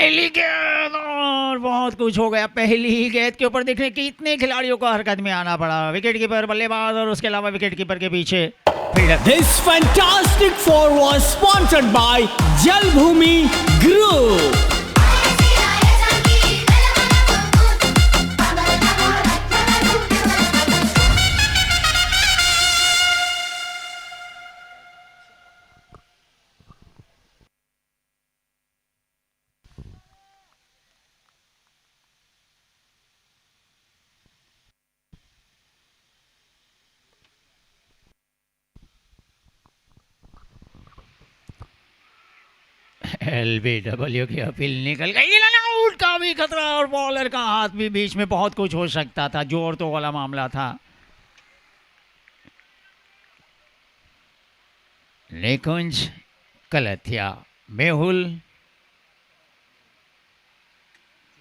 पहली गेंद और बहुत कुछ हो गया। पहली ही गेंद के ऊपर देखने कितने खिलाड़ियों को हरकत में आना पड़ा। विकेट कीपर, बल्लेबाज और उसके अलावा विकेट कीपर के पीछे fielder. This fantastic four was sponsored by Jalbhumi Group. LBW की अपील निकल गई। आउट का भी खतरा और बॉलर का हाथ भी बीच में, बहुत कुछ हो सकता था। जोर तो वाला मामला था। निकुंज, कलथिया, मेहुल,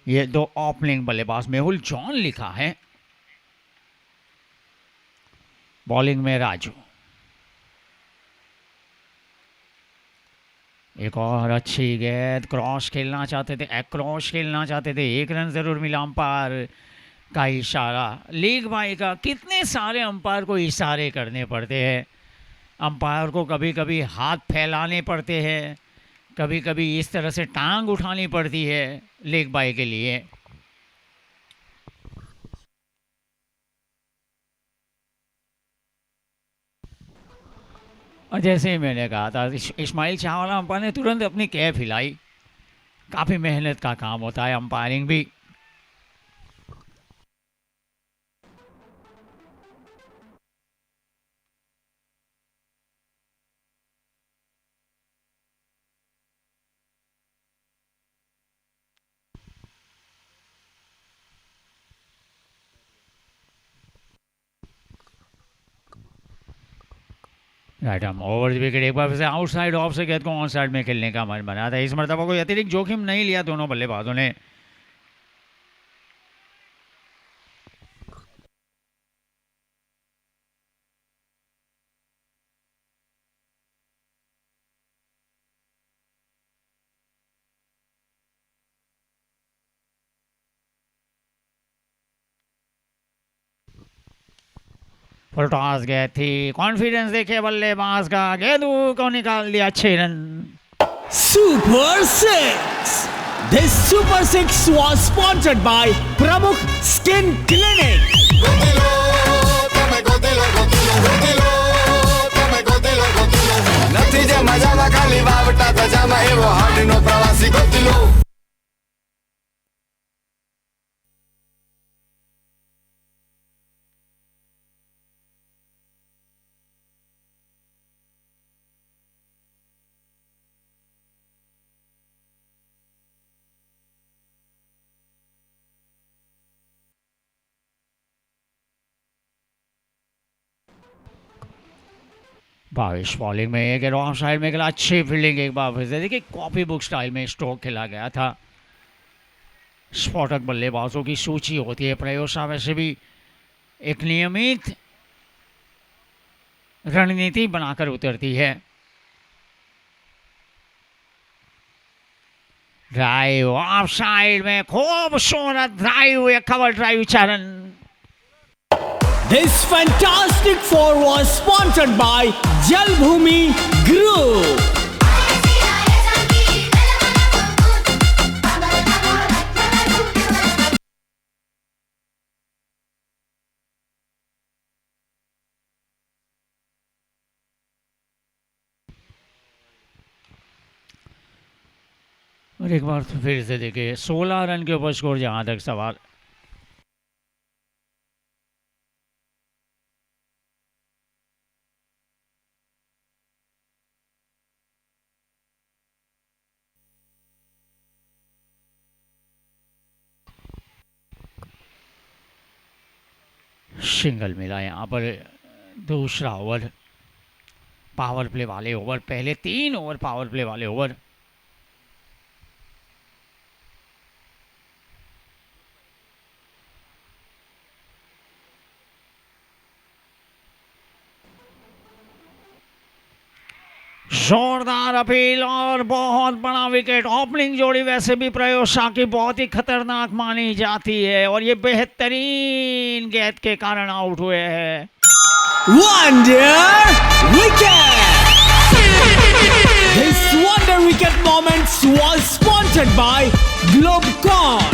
ये दो ओपनिंग बल्लेबाज। मेहुल जॉन लिखा है। बॉलिंग में राजू। एक और अच्छी गेंद। क्रॉस खेलना चाहते थे, क्रॉस खेलना चाहते थे। 1 रन जरूर मिला। अंपायर का इशारा। लीग भाई का कितने सारे अंपायर को इशारे करने पड़ते हैं। अंपायर को कभी कभी हाथ फैलाने पड़ते हैं, कभी कभी इस तरह से टांग उठानी पड़ती है लीग बाई के लिए। और जैसे ही मैंने कहा था, इस्माइल चावला अंपायर ने तुरंत अपनी कैप हिलाई। काफ़ी मेहनत का काम होता है अंपायरिंग भी। राइट हम ओवर द विकेट। एक बार फिर से आउटसाइड ऑफ से गेंद को ऑन साइड में खेलने का मन बना था। इस मरतबा कोई अतिरिक्त जोखिम नहीं लिया दोनों बल्लेबाजों ने। फुल टॉस गए थी। कॉन्फिडेंस देखिए बल्लेबाज का। गेंदू को निकाल दिया 6 run. Super 6. This Super 6 was sponsored by Pramukh Skin Clinic. નથી જે મજામાં ખાલી વાવટા તજામાં એવો હાડનો પ્રવાસી ગોતિલો. भावेश बॉलिंग में एक ऑफ साइड में खेला। अच्छी फील्डिंग एक बार फिर से। देखिए कॉपी बुक स्टाइल में स्ट्रोक खेला गया था। स्फोटक बल्लेबाजों की सूची होती है प्रयोगशाला में से भी। एक नियमित रणनीति बनाकर उतरती है। ड्राइव ऑफ साइड में खूबसूरत ड्राइव, एक cover drive 4 run. This fantastic four was sponsored by Jalbhumi Group. और एक बार फिर से देखिए 16 रन के ऊपर स्कोर जहां तक सवाल। सिंगल मिला यहाँ पर। दूसरा ओवर पावर प्ले वाले ओवर। पहले 3 ओवर पावर प्ले वाले ओवर। जोरदार अपील और बहुत बड़ा विकेट। ओपनिंग जोड़ी वैसे भी प्रयोग शाह की बहुत ही खतरनाक मानी जाती है और ये बेहतरीन गेंद के कारण आउट हुए हैं। Wonder Wicket! This Wonder Wicket moments was sponsored by Globecon.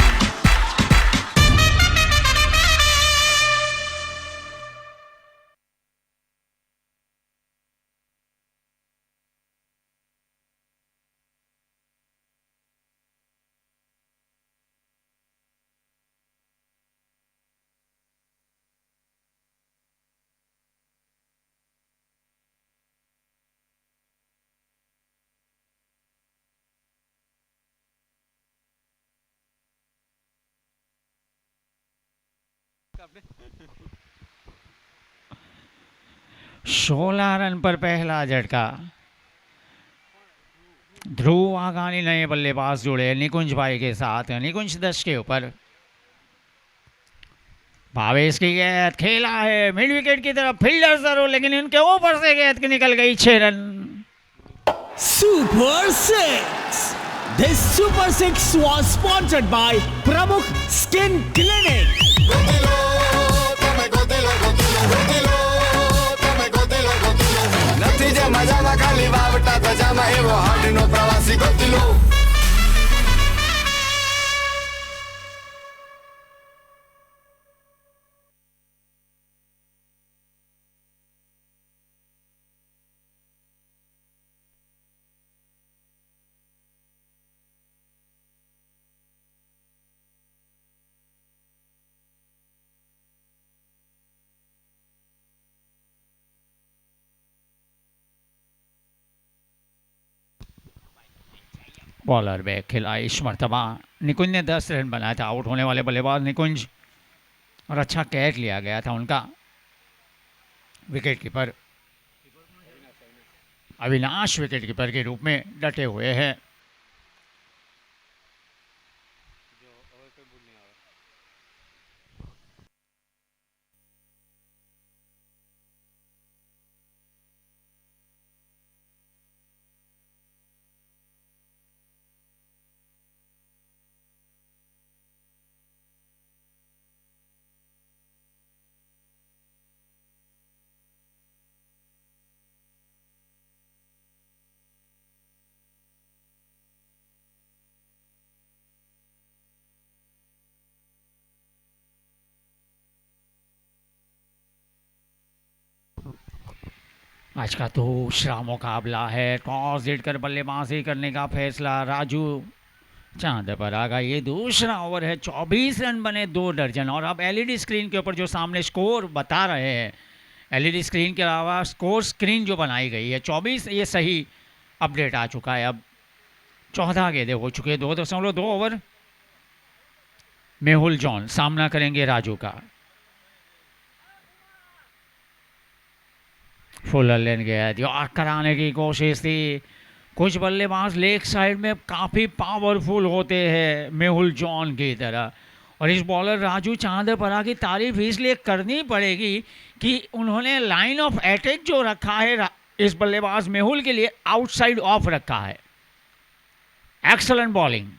सोलह रन पर पहला झटका। ध्रुव आगानी नए बल्लेबाज जुड़े निकुंज भाई के साथ। निकुंज 10 के ऊपर। भावेश की गेंद खेला है मिड विकेट की तरफ, फील्डर जरूर लेकिन उनके ऊपर से गेंद निकल गई। 6 run. Super 6. This Super 6 was sponsored by Pramukh Skin Clinic. Gotilo તમે ગોતીલો ગોતીલો ગોતીલો તમે ગોતીલો ગોતીલો નથી જે મજામાં ખાલી વાવટા ધજામાં એવો હાડનો પ્રવાસી ગોતીલો बॉलर बैक खेला इस मरतबा। निकुंज ने 10 रन बनाया था। आउट होने वाले बल्लेबाज निकुंज और अच्छा कैच लिया गया था उनका। Wicket keeper Avinash wicket keeper के रूप में डटे हुए हैं। आज का दूसरा मुकाबला है। टॉस जीतकर बल्लेबाजी करने का फैसला। राजू चांद पर आ गया। ये दूसरा ओवर है। 24 रन बने 2 दर्जन। और अब एलईडी स्क्रीन के ऊपर जो सामने स्कोर बता रहे हैं, एलईडी स्क्रीन के अलावा स्कोर स्क्रीन जो बनाई गई है 24, ये सही अपडेट आ चुका है। अब 14 गेंदें हो चुके हैं। 2.2 ओवर। मेहुल जॉन सामना करेंगे राजू का। फुलर लेन गया और कराने की कोशिश थी। कुछ बल्लेबाज लेग साइड में काफ़ी पावरफुल होते हैं मेहुल जॉन की तरह। और इस बॉलर राजू चांदपरा की तारीफ इसलिए करनी पड़ेगी कि उन्होंने लाइन ऑफ अटैक जो रखा है इस बल्लेबाज मेहुल के लिए आउटसाइड ऑफ रखा है। Excellent bowling.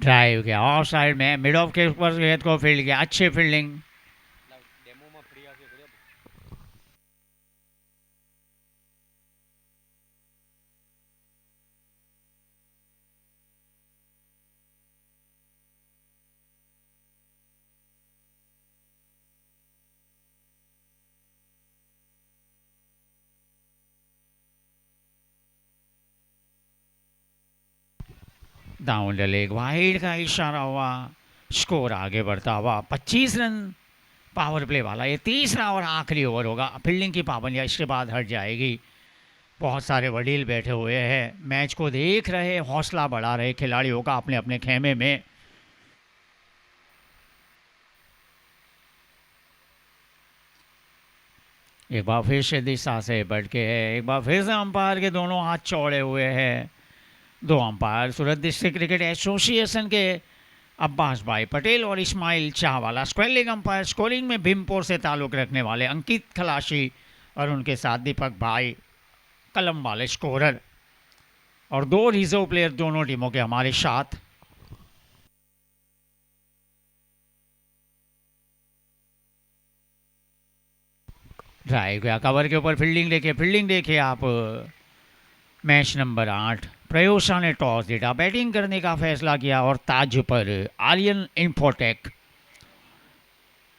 ड्राइव किया ऑफ साइड में, मिड ऑफ के ऊपर गेंद को फील्ड किया। अच्छी fielding. Down the leg wide का इशारा हुआ। स्कोर आगे बढ़ता हुआ 25 रन पावर प्ले वाला। ये तीसरा और आखिरी ओवर होगा। फील्डिंग की पाबंदियाँ इसके बाद हट जाएगी। बहुत सारे वडील बैठे हुए हैं, मैच को देख रहे, हौसला बढ़ा रहे खिलाड़ियों का अपने अपने खेमे में। एक बार फिर से दिशा से बढ़ के है। एक बार फिर से अंपायर के दोनों हाथ चौड़े हुए हैं। 2 umpire Surat district cricket association के अब्बास भाई पटेल और Ismail Chahwala. Square leg umpire. Scoring में भीमपुर से ताल्लुक़ रखने वाले अंकित खलाशी और उनके साथ दीपक भाई कलम वाले स्कोरर। और 2 रिजर्व प्लेयर दोनों टीमों के हमारे साथ। ड्राइव गया कवर के ऊपर। फील्डिंग देखिए आप। Match number 8। प्रयोशा ने टॉस जीता, बैटिंग करने का फैसला किया और ताज पर आर्यन इंफोटेक।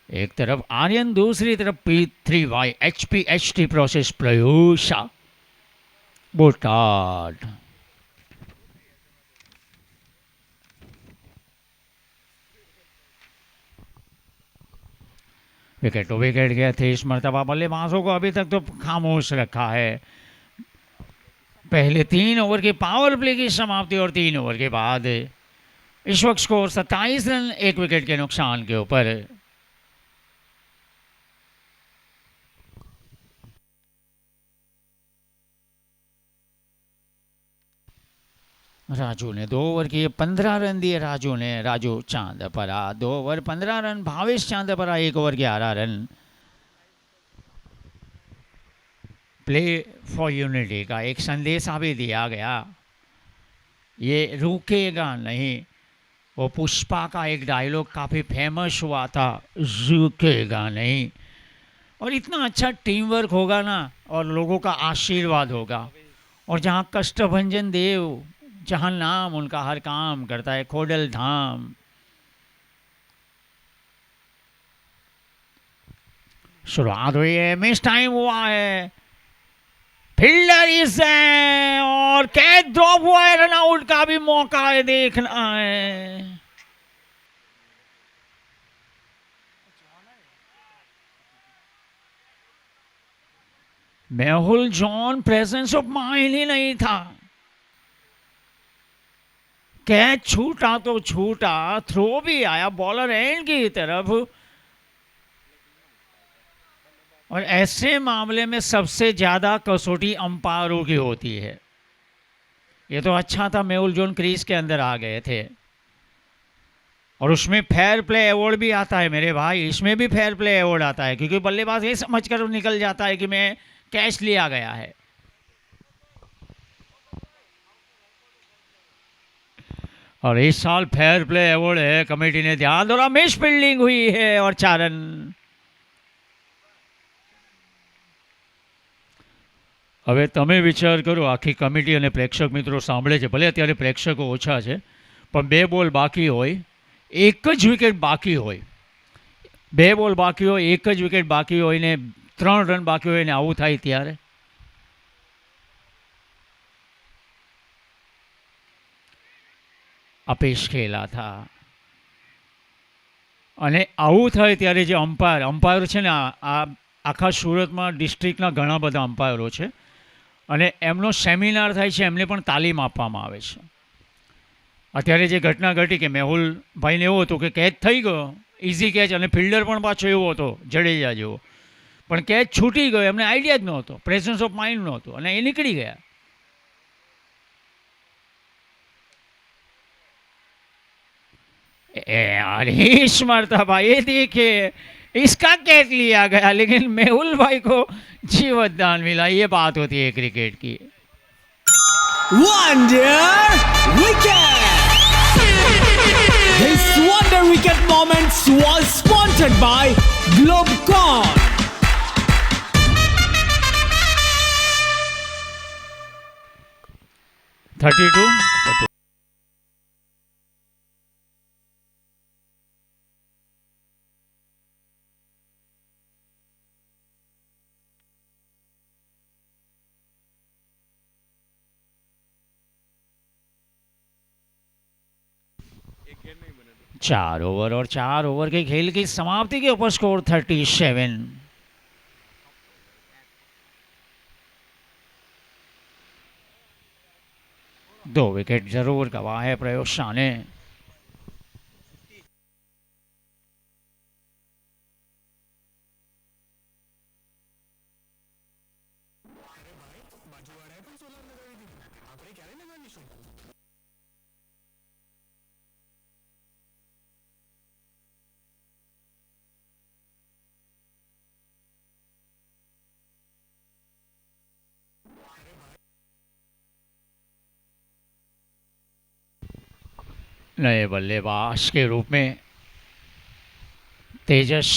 एक तरफ आर्यन, दूसरी तरफ P3Y HPHT process Prayosha. Botad wicket तो विकेट गया थे। इस मरतबा बल्लेबाजों को अभी तक तो खामोश रखा है। पहले 3 ओवर के पावर प्ले की समाप्ति और 3 ओवर के बाद इस वक्त स्कोर 27 रन 1 विकेट के नुकसान के ऊपर। राजू ने 2 ओवर किए, 15 रन दिए Raju Chandpara. 2 over 15 run. Bhavesh Chandpara 1 over 11 run. Play for unity का एक संदेशा भी दिया गया, ये रुकेगा नहीं। वो पुष्पा का एक डायलॉग काफ़ी फेमस हुआ था, रुकेगा नहीं। और इतना अच्छा टीम वर्क होगा ना, और लोगों का आशीर्वाद होगा। और जहाँ कष्टभंजन देव, जहाँ नाम उनका हर काम करता है, खोडल धाम। शुरुआत हुई है, मिस टाइम हुआ है, फील्डर इस है और कैच ड्रॉप हुआ है। रन आउट का भी मौका है, देखना है। Mehul John presence of mind ही नहीं था। कैच छूटा तो छूटा, थ्रो भी आया बॉलर एंड की तरफ। और ऐसे मामले में सबसे ज़्यादा कसौटी अंपायरों की होती है। ये तो अच्छा था मेहुल जॉन क्रीज के अंदर आ गए थे, और उसमें फेयर प्ले अवार्ड भी आता है मेरे भाई। इसमें भी फेयर प्ले अवार्ड आता है, क्योंकि बल्लेबाज ये समझ कर निकल जाता है कि मैं कैच लिया गया है। और इस साल फेयर प्ले अवार्ड है, कमेटी ने ध्यान दौरा। मिस फील्डिंग हुई है और 4 रन। હવે તમે વિચાર કરો, આખી કમિટી અને પ્રેક્ષક મિત્રો સાંભળે છે, ભલે અત્યારે પ્રેક્ષકો ઓછા છે, પણ 2 બોલ બાકી હોય, એક જ વિકેટ બાકી હોય, 2 બોલ બાકી હોય, એક જ વિકેટ બાકી હોય ને 3 રન બાકી હોય ને આવું થાય ત્યારે અપેશ ખેલા था। અને આવું થાય ત્યારે જે અમ્પાયર છે ને, આ આખા સુરતમાં ડિસ્ટ્રિક્ટના ઘણા બધા અમ્પાયરો છે, અને એમનો સેમિનાર થાય છે, એમને પણ તાલીમ આપવામાં આવે છે। અત્યારે જે ઘટના ઘટી કે મેહુલભાઈને એવું હતું કે કેચ થઈ ગયો, ઇઝી કેચ, અને ફિલ્ડર પણ પાછો એવો હતો જડેજા જેવો, પણ કેચ છૂટી ગયો, એમને આઈડિયા જ નહોતો, પ્રેઝન્સ ઓફ માઇન્ડ નહોતું, અને એ નીકળી ગયા। हरीश मर्तबा, ये देखिए इसका कैच लिया गया, लेकिन मेहुल भाई को जीवदान मिला। ये बात होती है क्रिकेट की। Wonder Wicket! This Wonder Wicket moments was sponsored by Globecon. $32। चार ओवर और 4 ओवर के खेल की समाप्ति के ऊपर स्कोर 37। दो विकेट जरूर गवा है प्रयोशा ने। नए बल्लेबाज के रूप में तेजस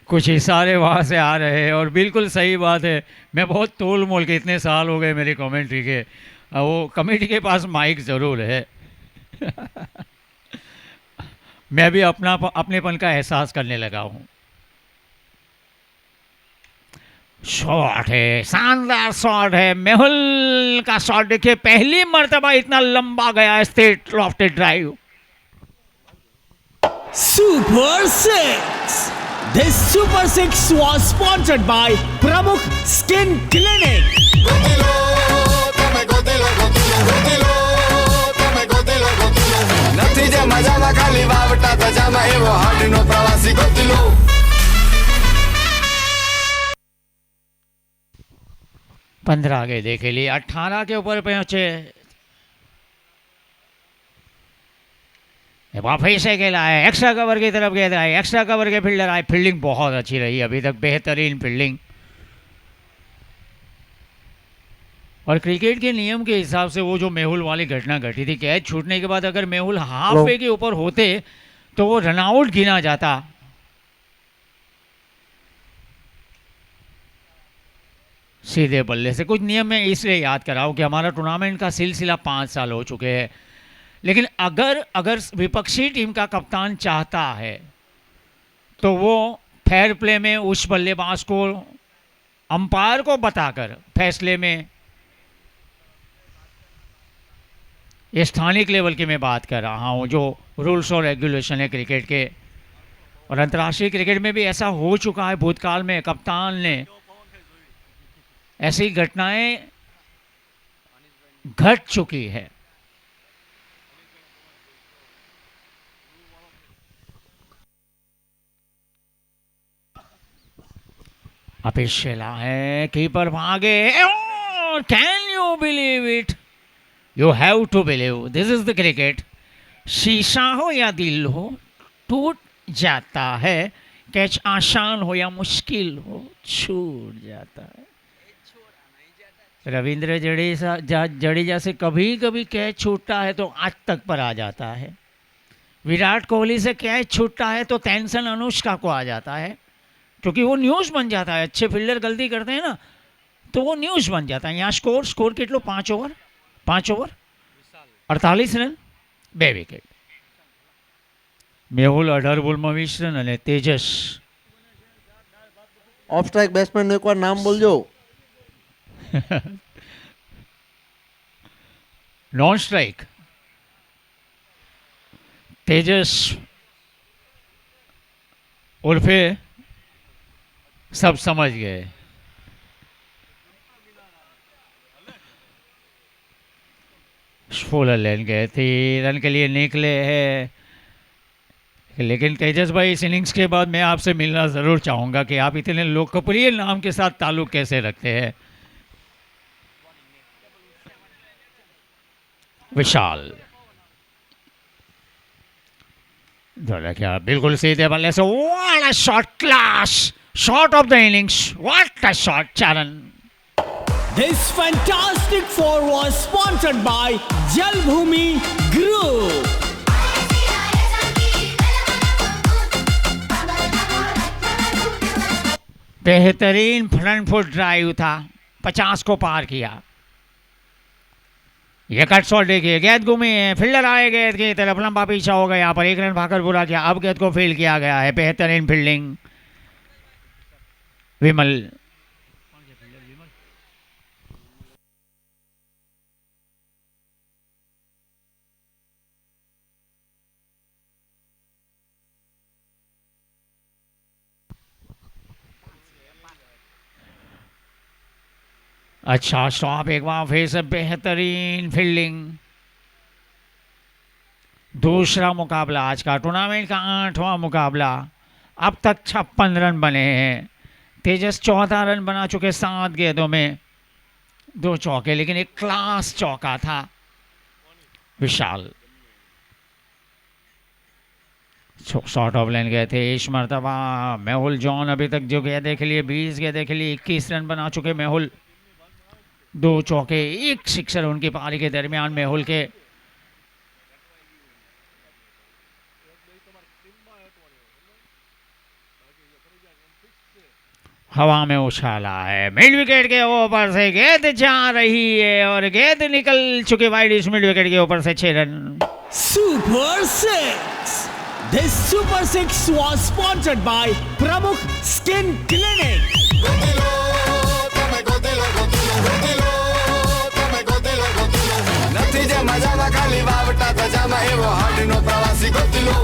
कुछ इशारे वहाँ से आ रहे हैं और बिल्कुल सही बात है। मैं बहुत तोल मोल के, इतने साल हो गए मेरी कमेंट्री के, वो कमेटी के पास माइक ज़रूर है। मैं भी अपनेपन का एहसास करने लगा हूँ। शॉट है, शानदार शॉट है, मेहुल का शॉट देखिए, पहली मर्तबा इतना लंबा गया straight lofted drive. Super 6. This Super 6 was sponsored by Pramukh Skin Clinic. Godilo, તમે ગોદિલો ગોદિલો ગોદિલો, તમે ગોદિલો ગોદિલો. નથી જે મજામાં ખાલી વાવટા તજામાં એવો હાડનો પ્રવાસી ગોદિલો. 15 गेंदे के लिए 18 के ऊपर पहुंचे। वहाँ फिर से खेला है, एक्स्ट्रा कवर की तरफ गेंद आए, एक्स्ट्रा कवर के फील्डर आए। फील्डिंग बहुत अच्छी रही अभी तक, बेहतरीन फील्डिंग। और क्रिकेट के नियम के हिसाब से वो जो मेहुल वाली घटना घटी थी, कैच छूटने के बाद अगर मेहुल हाफ वे के ऊपर होते तो वो रनआउट गिना जाता। सीधे बल्ले से कुछ नियम मैं इसलिए याद कराऊं कि हमारा टूर्नामेंट का सिलसिला 5 साल हो चुके हैं, लेकिन अगर विपक्षी टीम का कप्तान चाहता है तो वो फेयर प्ले में उस बल्लेबाज को, अंपायर को बताकर फैसले में, ये स्थानिक लेवल की मैं बात कर रहा हूँ, जो रूल्स और रेगुलेशन है क्रिकेट के, और अंतर्राष्ट्रीय क्रिकेट में भी ऐसा हो चुका है भूतकाल में, कप्तान ने ऐसी घटनाएं घट चुकी है। अपिशेला है, कीपर भागे, can you believe it? You have to believe, this is the cricket. शीशा हो या दिल हो, टूट जाता है। कैच आसान हो या मुश्किल हो, छूट जाता है। रविंद्र जडेजा से कभी कभी कैच छूटता है तो आज तक पर आ जाता है। विराट कोहली से कैच छूटता है तो टेंशन अनुष्का को आ जाता है, क्योंकि वो न्यूज़ बन जाता है। अच्छे फील्डर गलती करते हैं ना तो वो न्यूज़ बन जाता है। यहाँ स्कोर कितलो 5 ओवर 48 रन 2 विकेट। મેહુલ 18 બોલમાં 20 રન અને તેજસ ઓફ સ્ટ્રાઇક બેટ્સમેન નું એકવાર નામ બોલજો. नॉन स्ट्राइक तेजस उर्फे सब समझ गए। फुल लेन गए थे, रन के लिए निकले हैं, लेकिन तेजस भाई इस इनिंग्स के बाद मैं आपसे मिलना ज़रूर चाहूँगा कि आप इतने लोकप्रिय नाम के साथ ताल्लुक़ कैसे रखते हैं। विशाल क्या बिल्कुल सीधे बल्ले से, what a shot, class shot of the innings, what a shot चरण। This fantastic four was sponsored by Jalbhumi Group. बेहतरीन फ्रंट फुट ड्राइव था, 50 को पार किया। ये कट शॉट देखिए, गेंद घूमी है, फील्डर आए गेंद की तरफ, लंबा पीछा हो गया, पर 1 रन भाकर पूरा किया। अब गेंद को फील्ड किया गया है, बेहतरीन फील्डिंग विमल। अच्छा स्टॉप, एक बार फिर से बेहतरीन फील्डिंग। दूसरा मुकाबला आज का, टूर्नामेंट का 8वां मुकाबला। अब तक 56 रन बने हैं। तेजस 14 रन बना चुके 7 गेंदों में, 2 चौके, लेकिन एक क्लास चौका था विशाल। शॉर्ट ऑफ लाइन गए थे इस मरतबा। मेहुल जॉन अभी तक जो गेंदें खेली 20 गेंदें खेली, 21 रन बना चुके मेहुल। 2 चौके 1 सिक्सर उनकी पारी के दरमियान मेहुल के। हवा में उछाला है, मिड विकेट के ऊपर से गेंद जा रही है और गेंद निकल चुकी वाइड इस मिड विकेट के ऊपर से 6 run. Super 6. This Super 6 was sponsored by Pramukh Skin Clinic. గొంతులో તમે ગોતેલો ગોતેલો ગોતેલો તમે ગોતેલો ગોતેલો નથી જે મજામાં ખાલી વાવટા ધજામાં એવો હાડનો પ્રવાસી ગોતેલો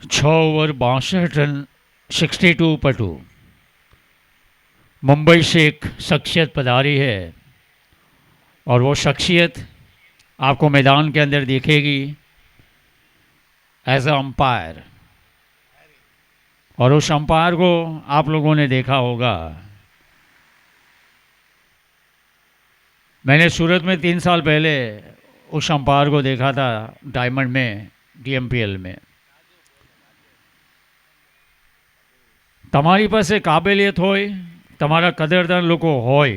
छः ओवर 62 रन 62 पर 2। मुंबई से एक शख्सियत पधारी है और वो शख्सियत आपको मैदान के अंदर दिखेगी एज अ अंपायर, और उस अंपायर को आप लोगों ने देखा होगा। मैंने सूरत में 3 साल पहले उस अंपायर को देखा था डायमंड में, DMPL में। તમારી પાસે કાબેલિયત હોય, તમારા કદરદાન લોકો હોય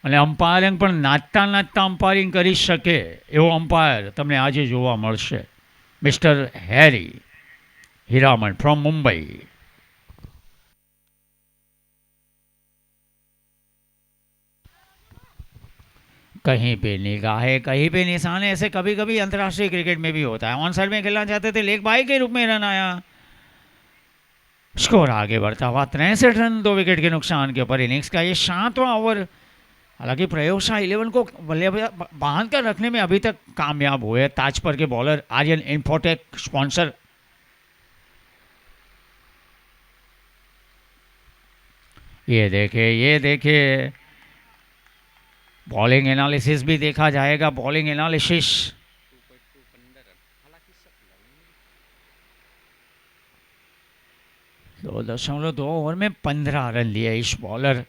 અને અમ્પાયરિંગ પણ નાચતા નાચતા અમ્પાયરિંગ કરી શકે એવો અમ્પાયર તમને આજે જોવા મળશે, mister Harry Hiraman from Mumbai. कहीं पे निगाहें कहीं पे निशान, ऐसे कभी कभी अंतर्राष्ट्रीय क्रिकेट में भी होता है। ऑन साइड में खेलना चाहते थे, लेग बाई के रूप में रन आया, स्कोर आगे बढ़ता हुआ 63 रन 2 विकेट के नुकसान के ऊपर। इनिंग्स का ये 7वां ओवर, हालांकि प्रयोगशाला 11 को बल्लेबाज बांध कर रखने में अभी तक कामयाब हुए ताजपर के बॉलर आर्यन इन्फोटेक स्पॉन्सर। ये देखिए बॉलिंग एनालिसिस भी देखा जाएगा। बॉलिंग एनालिसिस 2.2 ओवर में 15 रन लिए इस बॉलर।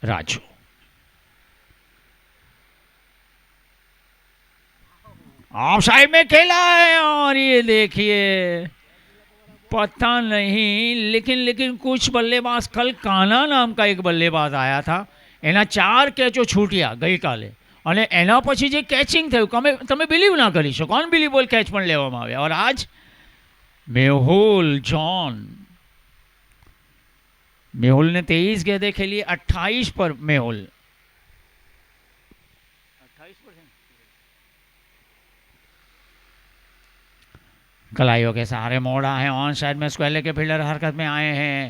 राजू ऑफ साइड में खेला है और ये देखिए पता नहीं, लेकिन कुछ बल्लेबाज, कल काना नाम का एक बल्लेबाज आया था, एना 4 कैचो छूट्या गई काले અને એના પછી જે કેચિંગ થયું તમે બિલીવ ના કરી શકો, અનબિલીવેબલ કેચ પણ લેવામાં આવ્યા। और आज मेहुल जॉन, मेहुल ने 23 गेंदें खेली, 28 पर मेहुल 28 पर कलाइयों के सहारे मोड़ा है। ऑन साइड में स्क्वायर के फील्डर हरकत में आए हैं।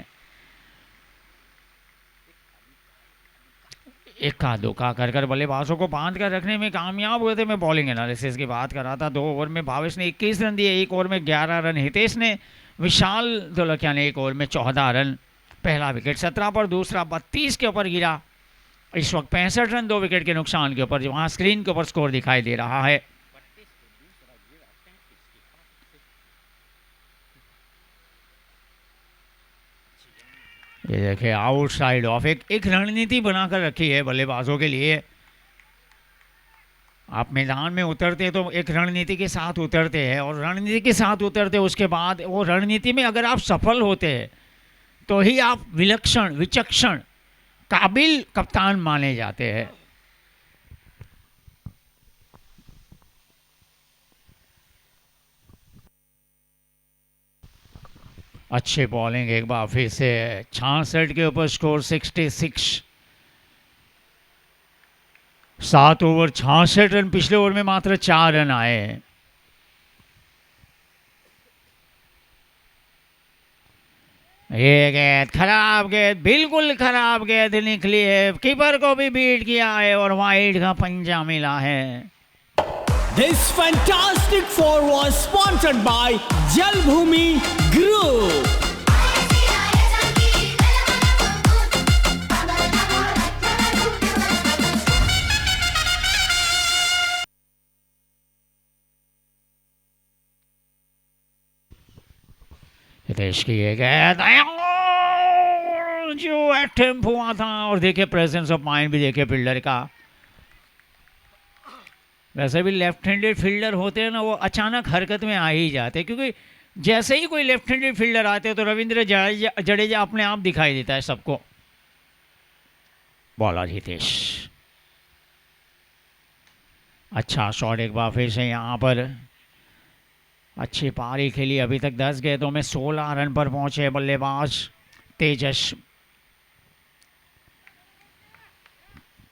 इक्का दुक्का कर बल्लेबाजों को बांध कर रखने में कामयाब हुए थे। मैं बॉलिंग एनालिसिस की बात कर रहा था। 2 ओवर में भावेश ने 21 रन दिए, 1 ओवर में 11 रन हितेश ने, विशाल धोलकिया ने 1 ओवर में 14 रन। पहला विकेट 17 पर, दूसरा 32 के ऊपर गिरा। इस वक्त 65 रन 2 विकेट के नुकसान के ऊपर, वहाँ स्क्रीन के ऊपर स्कोर दिखाई दे रहा है। ये देखिए आउटसाइड ऑफ, एक रणनीति बनाकर रखी है बल्लेबाजों के लिए। आप मैदान में उतरते तो एक रणनीति के साथ उतरते हैं, और रणनीति के साथ उतरते उसके बाद वो रणनीति में अगर आप सफल होते हैं तो ही आप विलक्षण, विचक्षण, काबिल कप्तान माने जाते हैं। अच्छी बॉलिंग एक बार फिर से, 66 के ऊपर स्कोर 66। 7 ओवर 66 रन, पिछले ओवर में मात्र 4 रन आए हैं। ये गेंद खराब, गेंद बिल्कुल खराब गेंद निकली है, कीपर को भी बीट किया है और वाइड का पंजा मिला है। This fantastic four was sponsored by Jalbhumi Group. Hitesh की ये गेंद जो अटेम्प्ट हुआ था, और देखिए प्रेजेंस ऑफ माइंड भी देखिए फील्डर का। वैसे भी लेफ्ट हैंडेड फील्डर होते हैं ना, वो अचानक हरकत में आ ही जाते हैं, क्योंकि जैसे ही कोई लेफ्ट हैंडेड फील्डर आते हैं तो रविंद्र जडेजा अपने आप दिखाई देता है सबको। बॉलर हितेश, अच्छा शॉट एक बार फिर से यहाँ पर, अच्छी पारी खेली। अभी तक 10 गेंदों में 16 रन पर पहुंचे बल्लेबाज तेजस।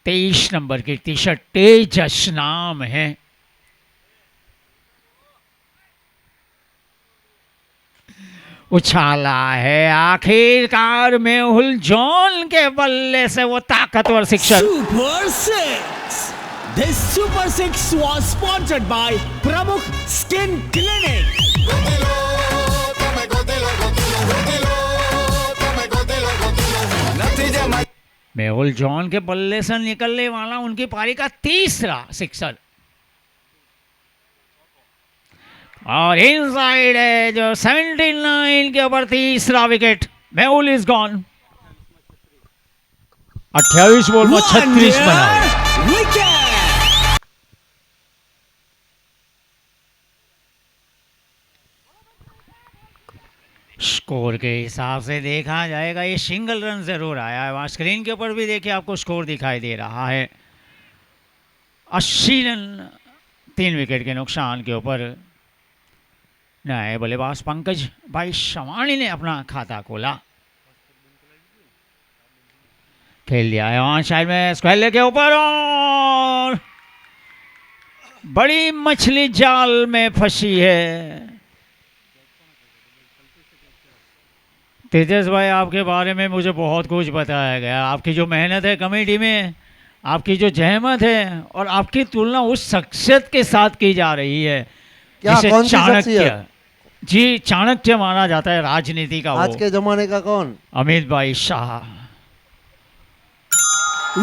23 नंबर की टी शर्ट, तेजस नाम है। उछाला है आखिरकार मेहुल जॉन के बल्ले से वो ताकतवर sixer. Super Six. This Super Six was sponsored by Pramukh Skin Clinic. Gótelo, તમે ગોતેલો, ગોતેલો, ગોતેલો, તમે ગોતેલો, ગોતેલો. નથી જે મજા मेहुल जॉन के बल्ले से निकलने वाला उनकी पारी का तीसरा सिक्सर, और इनसाइड है जो 79 के ऊपर तीसरा wicket. Mehul is gone. 28 ball में 36 बनाए। Wicket. स्कोर के हिसाब से देखा जाएगा ये सिंगल रन जरूर आया है। वहाँ स्क्रीन के ऊपर भी देखिए आपको स्कोर दिखाई दे रहा है। 80 रन 3 विकेट के नुकसान के ऊपर नए बल्लेबाज पंकज भाई शवाणी ने अपना खाता खोला। खेल दिया है वहाँ साइड में स्क्वेयर के ऊपर, और बड़ी मछली जाल में फंसी है। तेजस भाई, आपके बारे में मुझे बहुत कुछ बताया गया। आपकी जो मेहनत है कमेटी में, आपकी जो जहमत है, और आपकी तुलना उस शख्सियत के साथ की जा रही है क्या, जिसे कौन सी चाणक्य, शख्सियत? जी चाणक्य माना जाता है राजनीति का। आज वो के जमाने का कौन? अमित भाई Shah.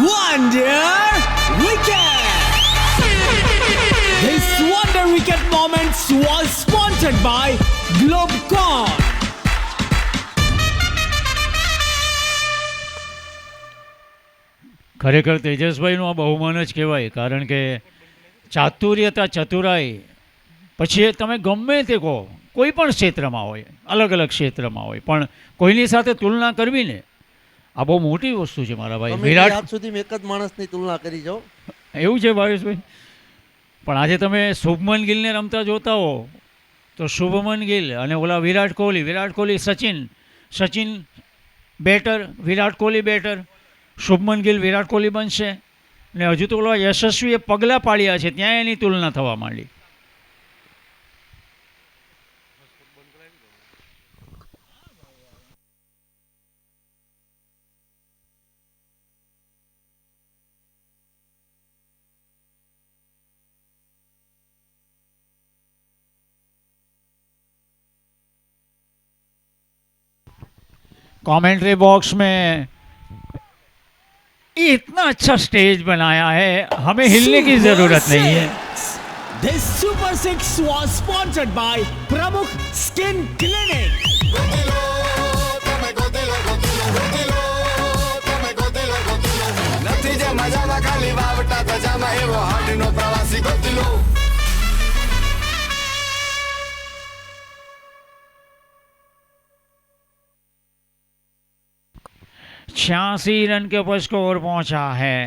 Wonder Wicket. This Wonder Wicket moments was sponsored by Globecon. ખરેખર તેજસભાઈનું આ બહુમાન જ કહેવાય, કારણ કે ચાતુર્યતા ચતુરાઈ પછી તમે ગમે તે કહો, કોઈ પણ ક્ષેત્રમાં હોય, અલગ અલગ ક્ષેત્રમાં હોય, પણ કોઈની સાથે તુલના કરવી ને આ બહુ મોટી વસ્તુ છે મારા ભાઈ. તમે વિરાટ, આજ સુધી એક જ માણસની તુલના કરી જાઓ. એવું છે ભાવેશભાઈ. પણ આજે તમે શુભમન ગિલને રમતા જોતા હો તો શુભમન ગિલ અને ઓલા વિરાટ કોહલી, સચિન બેટર, વિરાટ કોહલી બેટર, શુભમન ગિલ વિરાટ કોહલી બનશે, ને હજુ તો ઓલા યશસ્વીએ પગલાં પાડ્યા છે ત્યાં એની તુલના થવા માંડી. कमेंट्री बॉक्स में इतना अच्छा स्टेज बनाया है, हमें हिलने की जरूरत नहीं है. This Super Six was sponsored by Pramukh Skin Clinic. ગોતેલો, તમે ગોતેલો, ગોતેલો, ગોતેલો, તમે ગોતેલો, ગોતેલો. નથી જે મજામાં ખાલી વાવટા ધજામાં એવો હાડનો પ્રવાસી ગોતેલો. 86 रन के ऊपर स्कोर पहुंचा है.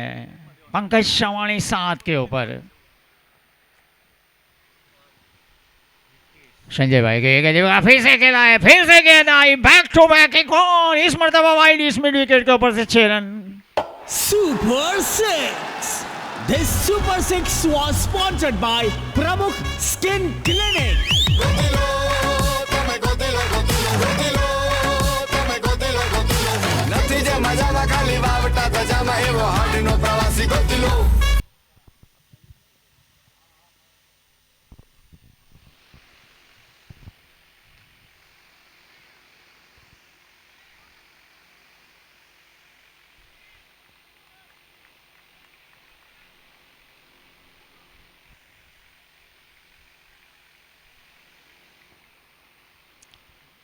पंकज शवाणी 7 के ऊपर. संजय भाई के जगह फिर से खेला है, फिर से गेंद आई, बैक टू बैक एक और, इस मरतबा वाइड इस मिड विकेट के ऊपर से 6 run. Super Six. This Super Six was sponsored by Pramukh Skin Clinic. ગોતેલો, તમે ગોતેલો, ગોતેલો, ગોતેલો, તમે ગોતેલો, ગોતેલો. નથી જે મજામાં ખાલી વાવટા ધજામાં એવો હાડનો પ્રવાસી ગોતેલો.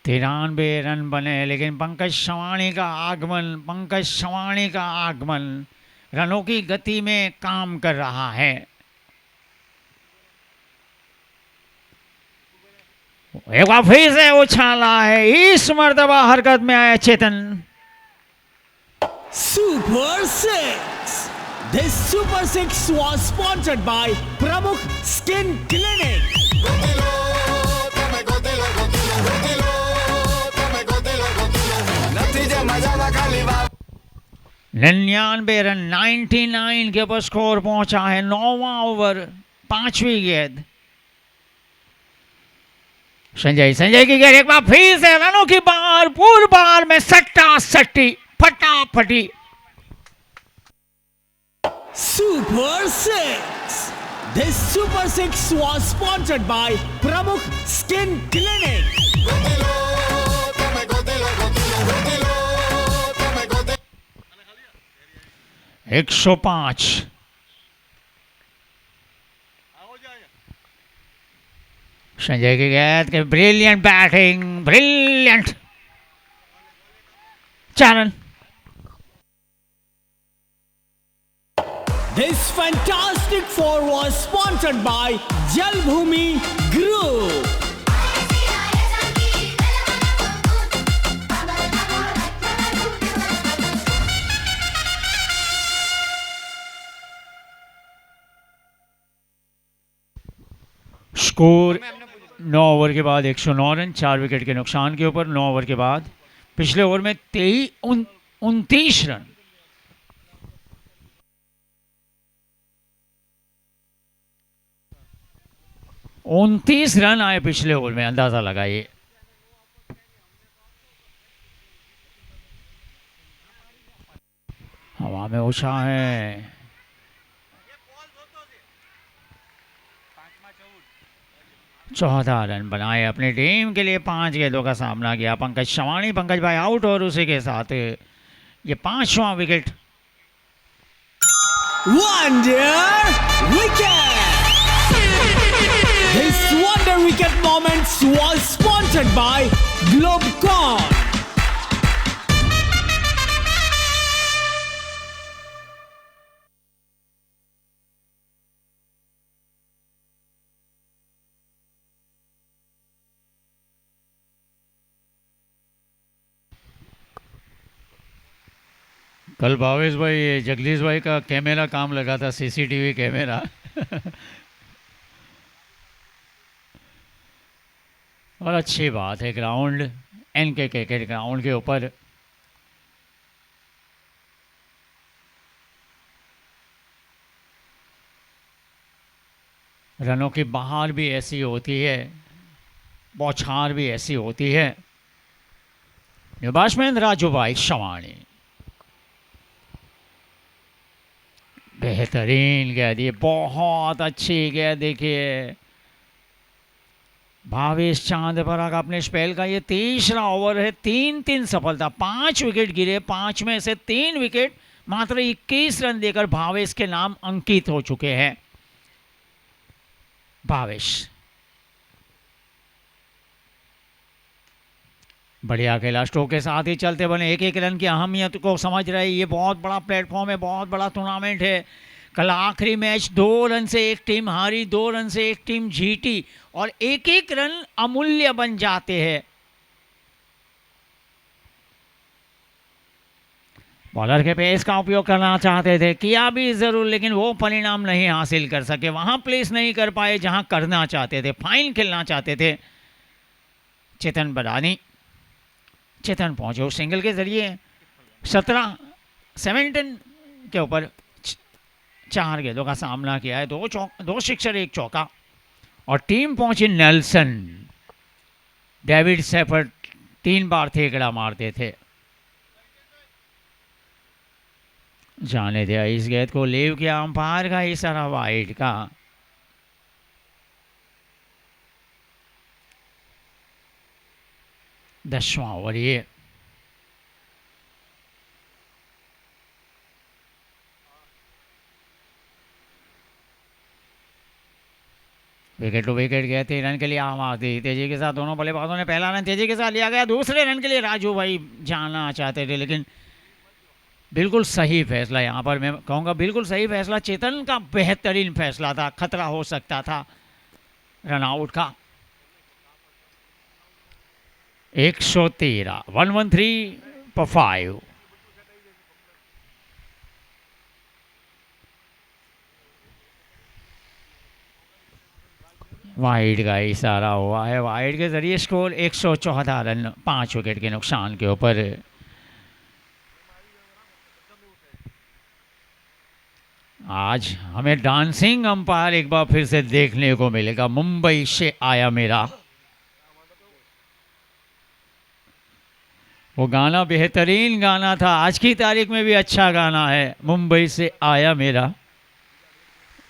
93 रन बने, लेकिन पंकज सवाणी का आगमन रनों की गति में काम कर रहा है। एक बार फिर से उछाला है, इस मर्तबा हरकत में आया चेतन। Super 6. This Super 6 was sponsored by Pramukh Skin Clinic. గోతిలో તમે ગોતિલો ગોતિલો ગોતિલો તમે ગોતિલો ગોતિલો નથી જે મજામાં ખાલી વાવ 99 रन 99 के ऊपर स्कोर पहुंचा है। 9वां ओवर, 5वीं गेंद। संजय की गेंद एक बार फिर से रनों की बार, पूर्व बार में सट्टा सट्टी फटाफटी। Super 6. This Super 6 was sponsored by Pramukh Skin Clinic. ગોતિલો તમે ગોતિલો ગોતિલો ગોતિલો તમે ગોતિલો 105। संजय की गेंद के brilliant batting, brilliant. 4 run. This fantastic four was sponsored by Jalbhumi Group. Score 9 over के बाद 109 रन, 4 विकेट के नुकसान के ऊपर। 9 ओवर के बाद पिछले ओवर में 29 रन। उनतीस रन आए पिछले ओवर में, अंदाजा लगाइए। हवा में उछा है। चौदह रन बनाए अपनी टीम के लिए। 5 गेंदों का सामना किया पंकज सवाणी। पंकज भाई आउट और उसी के साथ ये 5वां wicket. Wonder Wicket. This Wonder Wicket moments was sponsored by Globecon. कल भावेश भाई जगदीश भाई का कैमरा काम लगा था, सीसीटीवी कैमरा। और अच्छी बात है, ग्राउंड एनके क्रिकेट ग्राउंड के ऊपर रनों की बहार भी ऐसी होती है, बौछार भी ऐसी होती है। बैट्समैन राजू भाई सवाणी, बेहतरीन गेंद, ये बहुत अच्छी गेंद। देखिए भावेश चांदपरा का अपने स्पेल का ये 3रा ओवर है। 3 सफलता, 5 विकेट गिरे, 5 में से 3 विकेट, मात्र 21 रन देकर भावेश के नाम अंकित हो चुके हैं। भावेश बढ़िया खेला, स्ट्रोक के साथ ही चलते बने। 1-1 रन की अहमियत को समझ रहे। ये बहुत बड़ा प्लेटफॉर्म है, बहुत बड़ा टूर्नामेंट है। कल आखिरी मैच 2 रन से एक टीम हारी, 2 रन से एक टीम जीती, और 1-1 रन अमूल्य बन जाते हैं। बॉलर के पेस का उपयोग करना चाहते थे, किया भी जरूर, लेकिन वो परिणाम नहीं हासिल कर सके। वहां प्लेस नहीं कर पाए जहां करना चाहते थे, फाइन खेलना चाहते थे। चेतन बडानी, चेतन पहुंचे उस सिंगल के जरिए 17 के ऊपर 4 गेंदों का सामना किया है। 2 सिक्सर 1 चौका, और टीम पहुंची नेल्सन। डेविड सेफर्ड 3 बार थेकड़ा मारते थे। जाने दिया इस गेंद को, लीव किया अंपायर का इशारा वाइड का। दसवां ओवर ये। विकेट टू विकेट गए, 3 रन के लिए आमादी तेजी के साथ दोनों बल्लेबाजों ने पहला रन तेजी के साथ लिया गया। दूसरे रन के लिए राजू भाई जाना चाहते थे, लेकिन बिल्कुल सही फैसला यहाँ पर मैं कहूँगा, बिल्कुल सही फैसला, चेतन का बेहतरीन फैसला था। खतरा हो सकता था रन आउट का। 113 113 पर 5। वाइड का इशारा हुआ है, वाइड के जरिए स्कोर 114 रन 5 विकेट के नुकसान के ऊपर। आज हमें डांसिंग अंपायर एक बार फिर से देखने को मिलेगा। मुंबई से आया मेरा, वो गाना बेहतरीन गाना था, आज की तारीख में भी अच्छा गाना है, मुंबई से आया मेरा।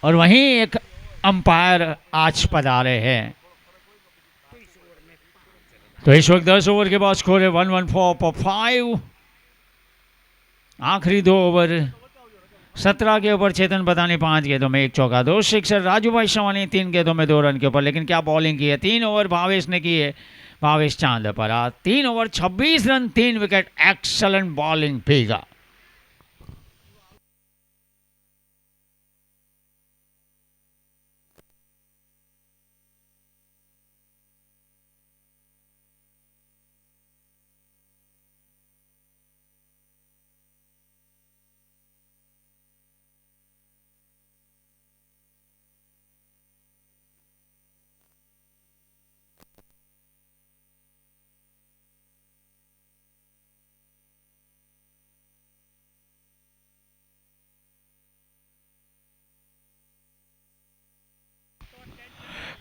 और वहीं एक अंपायर आज पधारे हैं। तो इस वक्त 10 ओवर के बाद स्कोर है 114 पर 5। आखिरी 2 ओवर 17 के ऊपर चेतन पतानी 5 गेंदों में 1 चौका 2 सिक्सर। राजू भाई शवानी 3 गेंदों में 2 रन के ऊपर, लेकिन क्या बॉलिंग की है। 3 ओवर भावेश ने की है, भावेश चांद पर 3 over 26 run 3 wicket, excellent bowling भीगा।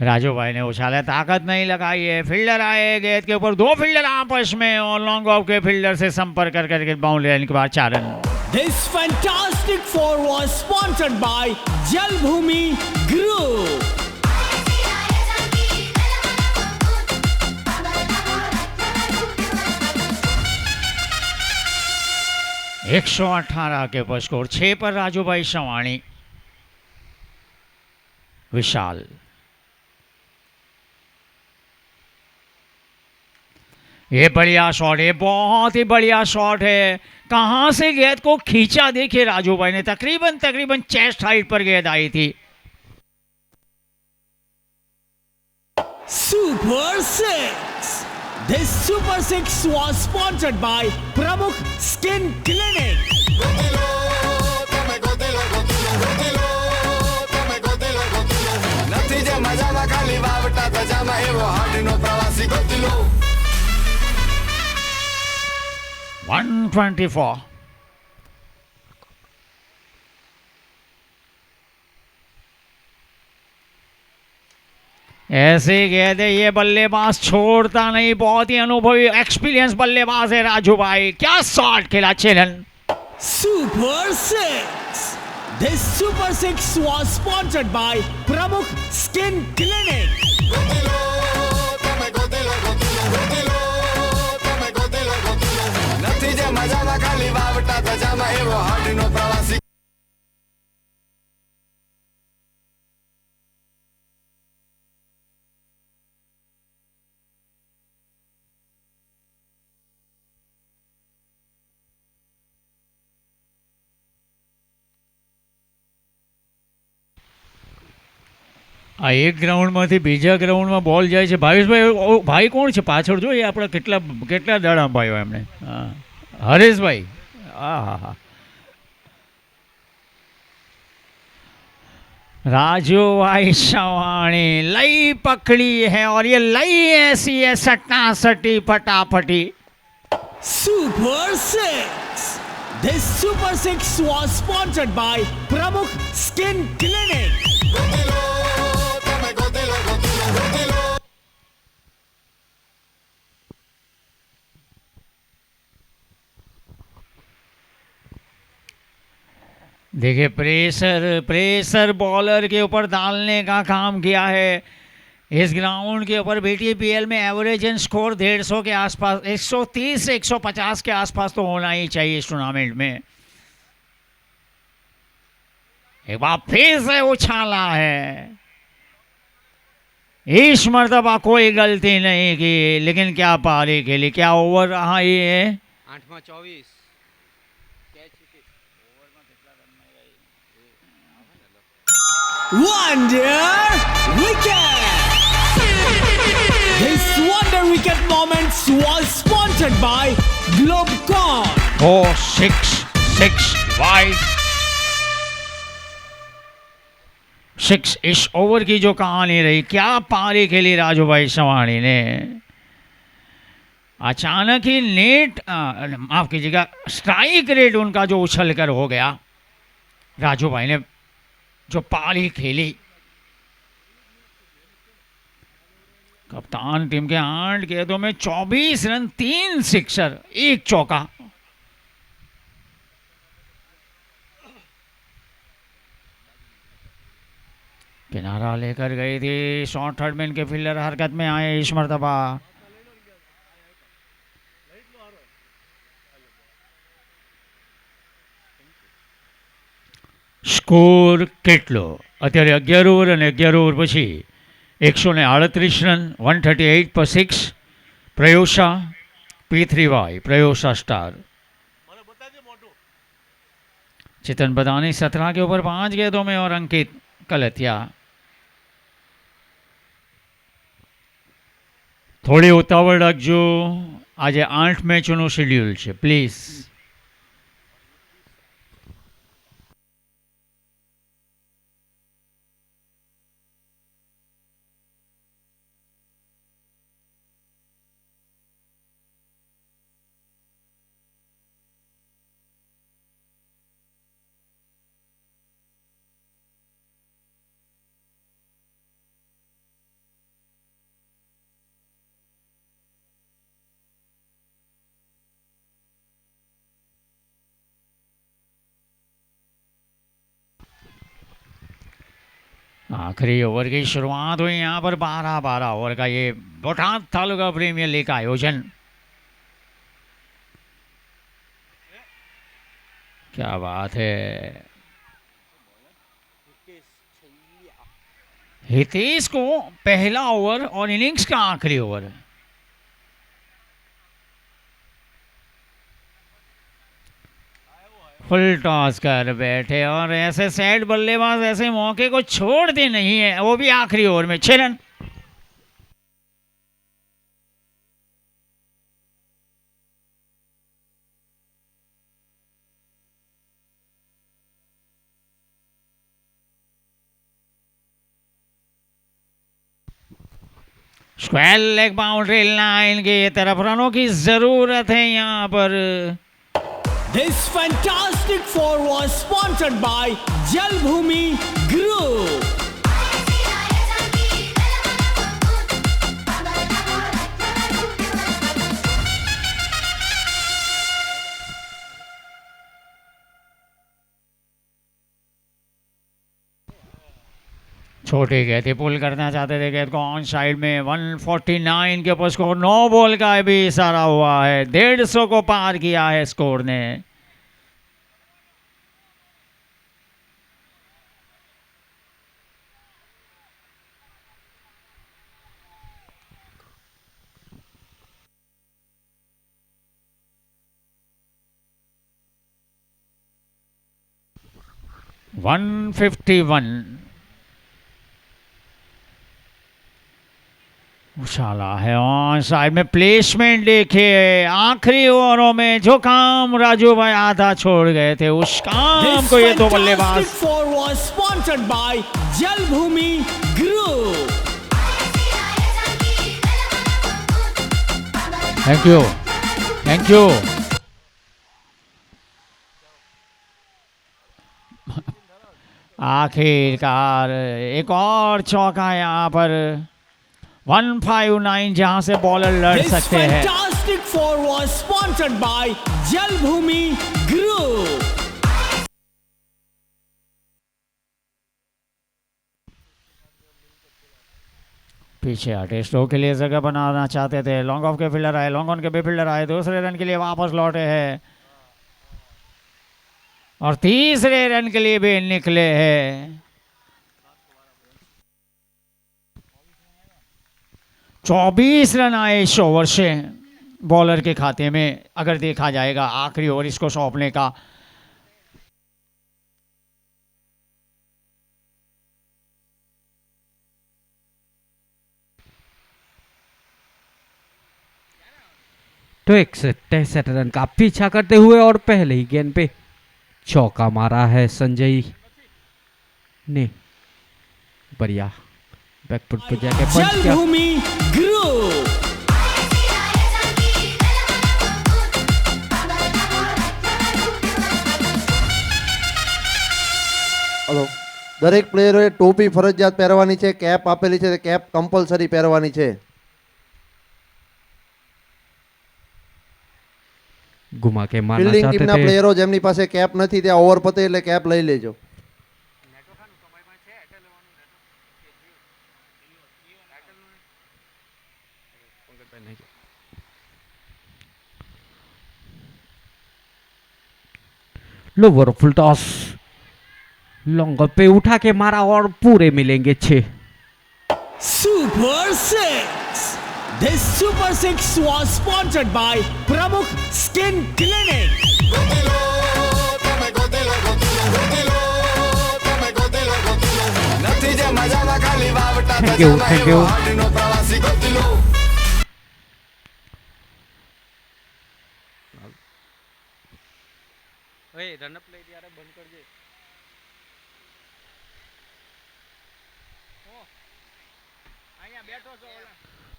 राजू भाई ने उछाला, ताकत नहीं लगाई है। फील्डर आए गेंद के ऊपर, 2 फील्डर आपस में और लॉन्ग ऑफ के फील्डर से संपर्क करके बाउंड्री लाइन के बाद 4 run. This fantastic four was sponsored by Jalbhumi Group. 118 के ऊपर स्कोर, 6 पर राजू भाई शवानी, विशाल। ये बढ़िया शॉट है, बहुत ही बढ़िया शॉट है। कहां से गेंद को खींचा देखिए राजू भाई ने, तकरीबन चेस्ट हाइट पर गेंद आई थी। Super 6. This Super 6 was sponsored by Pramukh Skin Clinic. గొంతులో તમે ગોતેલો ગોતેલો ગોતેલો તમે ગોતેલો ગોતેલો નથી જે મજામાં ખાલી વાવટા તજામાં એવો હાડનો પ્રવાસી ગોતેલો 124। ऐसे गेंद है, ये बल्लेबाज छोड़ता नहीं, बहुत ही अनुभवी एक्सपीरियंस बल्लेबाज है राजू भाई। क्या शॉट खेला चेलन। Super 6. This Super 6 was sponsored by Pramukh Skin Clinic. ગોતેલો તમે ગોતેલો ગોતેલો ગોતેલો તમે ગોતેલો ગોતેલો નથી જે મજામાં ખાલી વાવટા તજામાં એવો હાડનો પ્રવાસી આ એક ગ્રાઉન્ડમાંથી બીજા ગ્રાઉન્ડમાં બોલ જાય છે। ભાવેશભાઈ, ભાઈ કોણ છે પાછળ? જો એ આપણા કેટલા કેટલા દાડા ભાઈઓ એમણે, હા, હરેશભાઈ, હા હા હા, राजू भाई शवानी लई पकड़ी है, और ये लई ऐसी है सट्टा सटी फटाफटी। Super 6. This Super 6 was sponsored by Pramukh Skin Clinic. ગોતેલો તમે ગોતેલો ગોતેલો ગોતેલો देखिए प्रेशर बॉलर के ऊपर डालने का काम किया है। इस ग्राउंड के ऊपर BTPL में एवरेज एंड स्कोर 150 के आसपास, 130 से 150 के आसपास तो होना ही चाहिए इस टूर्नामेंट में। एक बार फिर से उछाला है, इस मर्तबा कोई गलती नहीं की, लेकिन क्या पारी खेली, क्या ओवर रहा ये। 8 માં 24 Wonder Wicket! This Wonder Wicket moment was sponsored by Globecon. 4-6 wide. 6 इस ओवर की जो कहानी रही, क्या पारी खेली राजू भाई सवाणी ने। अचानक ही नेट माफ कीजिएगा स्ट्राइक रेट उनका जो उछल कर हो गया, राजू भाई ने जो पारी खेली। कप्तान टीम के 8 गेंदों में 24 रन, 3 सिक्सर, 1 चौका। किनारा लेकर गई थी, शॉर्ट थर्ड मैन के फील्डर हरकत में आए इस मर्तबा। સ્કોર કેટલો અત્યારે 11 ઓવર અને 11 ઓવર પછી 138 રન, 138 પર 6 પ્રયોશા P3Y પ્રયોશા स्टार। चेतन बदानी 17 के ऊपर 5 गेंदों में और अंकित कलतिया। થોડી ઉતાવળ રાખજો, આજે 8 મેચોનું શેડ્યુલ છે પ્લીઝ। आखिरी ओवर की शुरुआत हुई यहाँ पर 12 ओवर का ये बोटाद तालुका प्रीमियर लीग का आयोजन। क्या बात है, हितेश को पहला ओवर और इनिंग्स का आखिरी ओवर। फुल टॉस कर बैठे और ऐसे सेट बल्लेबाज ऐसे मौके को छोड़ते नहीं है, वो भी आखिरी ओवर में 6 run. Square leg boundary line की तरफ रनों की जरूरत है यहाँ पर। This fantastic four was sponsored by Jalbhumi Group. छोटे गए थे, पुल करना चाहते थे गेंद को ऑन साइड में। 149 के ऊपर स्कोर, 9 बॉल का भी इशारा हुआ है, 150 को पार किया है स्कोर ने। वन 51 उछाला है ऑन साइड में। प्लेसमेंट देखिए, आखिरी ओवरों में जो काम राजू भाई आधा छोड़ गए थे, उस काम को ये दो बल्लेबाज। This fantastic four was sponsored by Jalbhumi Group. Thank you, thank you. आखिरकार एक और चौका यहाँ पर। 159 जहां से बॉलर लड़ This सकते हैं। fantastic four was sponsored by Jalbhumi Group. पीछे हटे, स्ट्रोक के लिए जगह बनाना चाहते थे, लॉन्ग ऑफ के फील्डर आए, लॉन्ग ऑन के भी फील्डर आए, दूसरे रन के लिए वापस लौटे हैं और तीसरे रन के लिए भी निकले हैं। 24 रन आए इस ओवर से बॉलर के खाते में, अगर देखा जाएगा आखिरी ओवर इसको सौंपने का। तो 61 रन का पीछा करते हुए और पहले ही गेंद पे चौका मारा है संजय ने। बढ़िया बैकफुट पे जाके पंच किया। जलभूमि ग्रुप હલો દરેક પ્લેયરોએ ટોપી ફરજિયાત પહેરવાની છે, કેપ આપેલી છે, કેપ કમ્પલસરી પહેરવાની છે. घुमा के मारना ફિલ્ડિંગ चाहते ટીમના थे। પ્લેયરો જેમની પાસે કેપ નથી ત્યાં ઓવર પતે એટલે કેપ લઈ લેજો. लोवर फुल टॉस लॉन्गर पे उठा के मारा और पूरे मिलेंगे 6। Super 6. This Super 6 was sponsored by Pramukh Skin Clinic. Gotilo તમે ગોતીલો ગોતીલો ગોતીલો તમે ગોતીલો ગોતીલો નથી જે મજામાં ખાલી વાવટા Thank you, તજામાં thank એવો you. હાડીનો પ્રવાસી ગોતીલો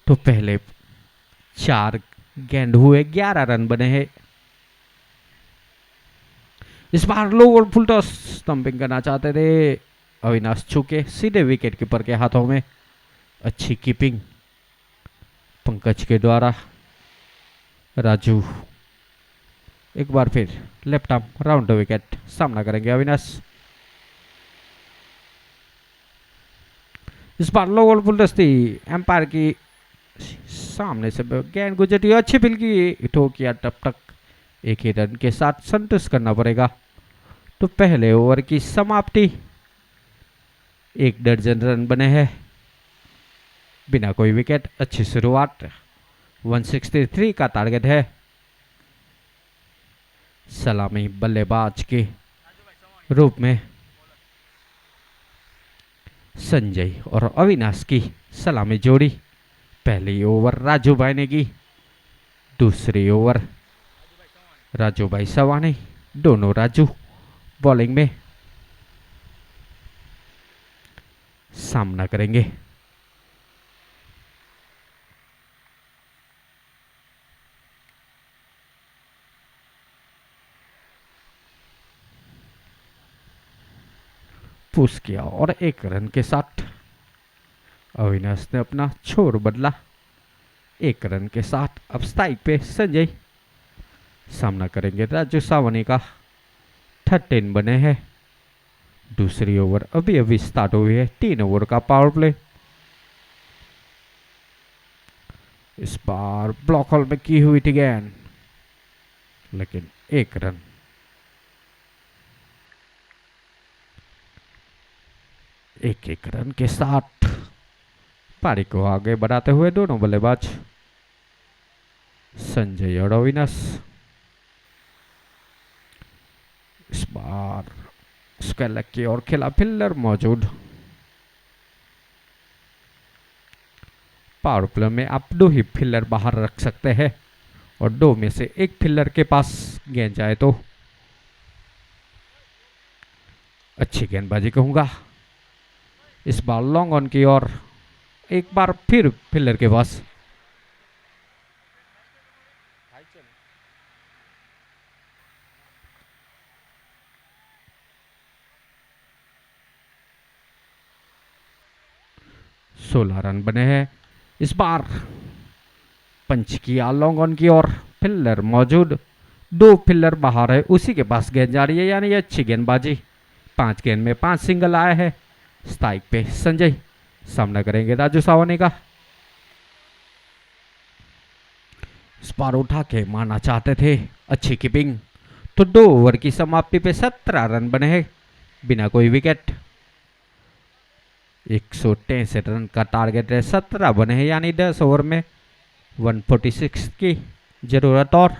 तो पहले 4 गेंद हुए 11 रन बने हैं। इस बार लोअर फुल टॉस स्टंपिंग करना चाहते थे अविनाश चुके सीधे विकेट कीपर के हाथों में। अच्छी कीपिंग पंकज के द्वारा। राजू एक बार फिर left arm round the wicket सामना करेंगे अविनाश। इस बार लोअर फुल टॉस थी एम्पायर की सामने से गेंद गुजरी अच्छी फिल की ठोक किया टप तक। एक ही रन के साथ संतुष्ट करना पड़ेगा। तो पहले ओवर की समाप्ति 1 दर्जन रन बने हैं बिना कोई विकेट। अच्छी शुरुआत 163 का टारगेट है। सलामी बल्लेबाज के रूप में संजय और अविनाश की सलामी जोड़ी। पहली ओवर राजू भाई ने की, दूसरी ओवर राजू भाई सवानी। दोनों राजू बॉलिंग में सामना करेंगे। पुश किया और 1 रन के साथ अविनाश ने अपना छोर बदला। 1 रन के साथ अब स्ट्राइक पे संजय सामना करेंगे राजू सावनी का। 13 बने हैं। दूसरी ओवर अभी अभी स्टार्ट हुई है। 3 ओवर का पावर प्ले। इस बार ब्लॉक होल में की हुई थी गेंद, लेकिन 1 रन। एक रन के साथ पारी को आगे बढ़ाते हुए दोनों बल्लेबाज संजय और अविनाश। इस बार स्क्वायर लेग की ओर खेला फिल्डर मौजूद। पावर प्ले में आप 2 ही फिल्डर बाहर रख सकते हैं और 2 में से 1 फिल्डर के पास गेंद जाए तो अच्छी गेंदबाजी कहूंगा। इस बार लॉन्ग ऑन की ओर एक बार फिर फिल्डर के पास। सोलह रन बने हैं। इस बार पंच किया लॉन्ग ऑन की ओर, फिल्डर मौजूद, 2 फिल्डर बाहर है, उसी के पास गेंद जा रही है, यानी अच्छी गेंदबाजी। 5 गेंद में 5 सिंगल आए हैं। स्ट्राइक पे संजय सामना करेंगे राजू सावनी का। इस बार उठा के मारना चाहते थे, अच्छी कीपिंग। तो 2 ओवर की समाप्ति पे 17 रन बने हैं बिना कोई विकेट। 163 रन का टारगेट है, 17 बने हैं यानी 10 ओवर में 146 की जरूरत। और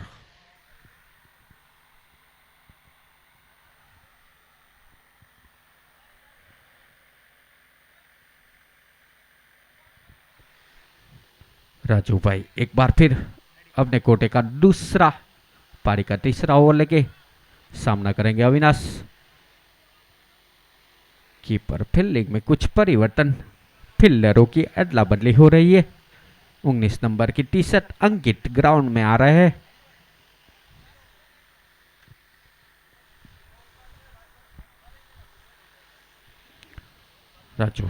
राजू भाई एक बार फिर अपने कोटे का दूसरा पारी का तीसरा ओवर लेके सामना करेंगे अविनाश। कीपर फील्डिंग में कुछ परिवर्तन, फील्डरों की अदला बदली हो रही है। 19 नंबर की टी शर्ट अंकित ग्राउंड में आ रहे हैं। राजू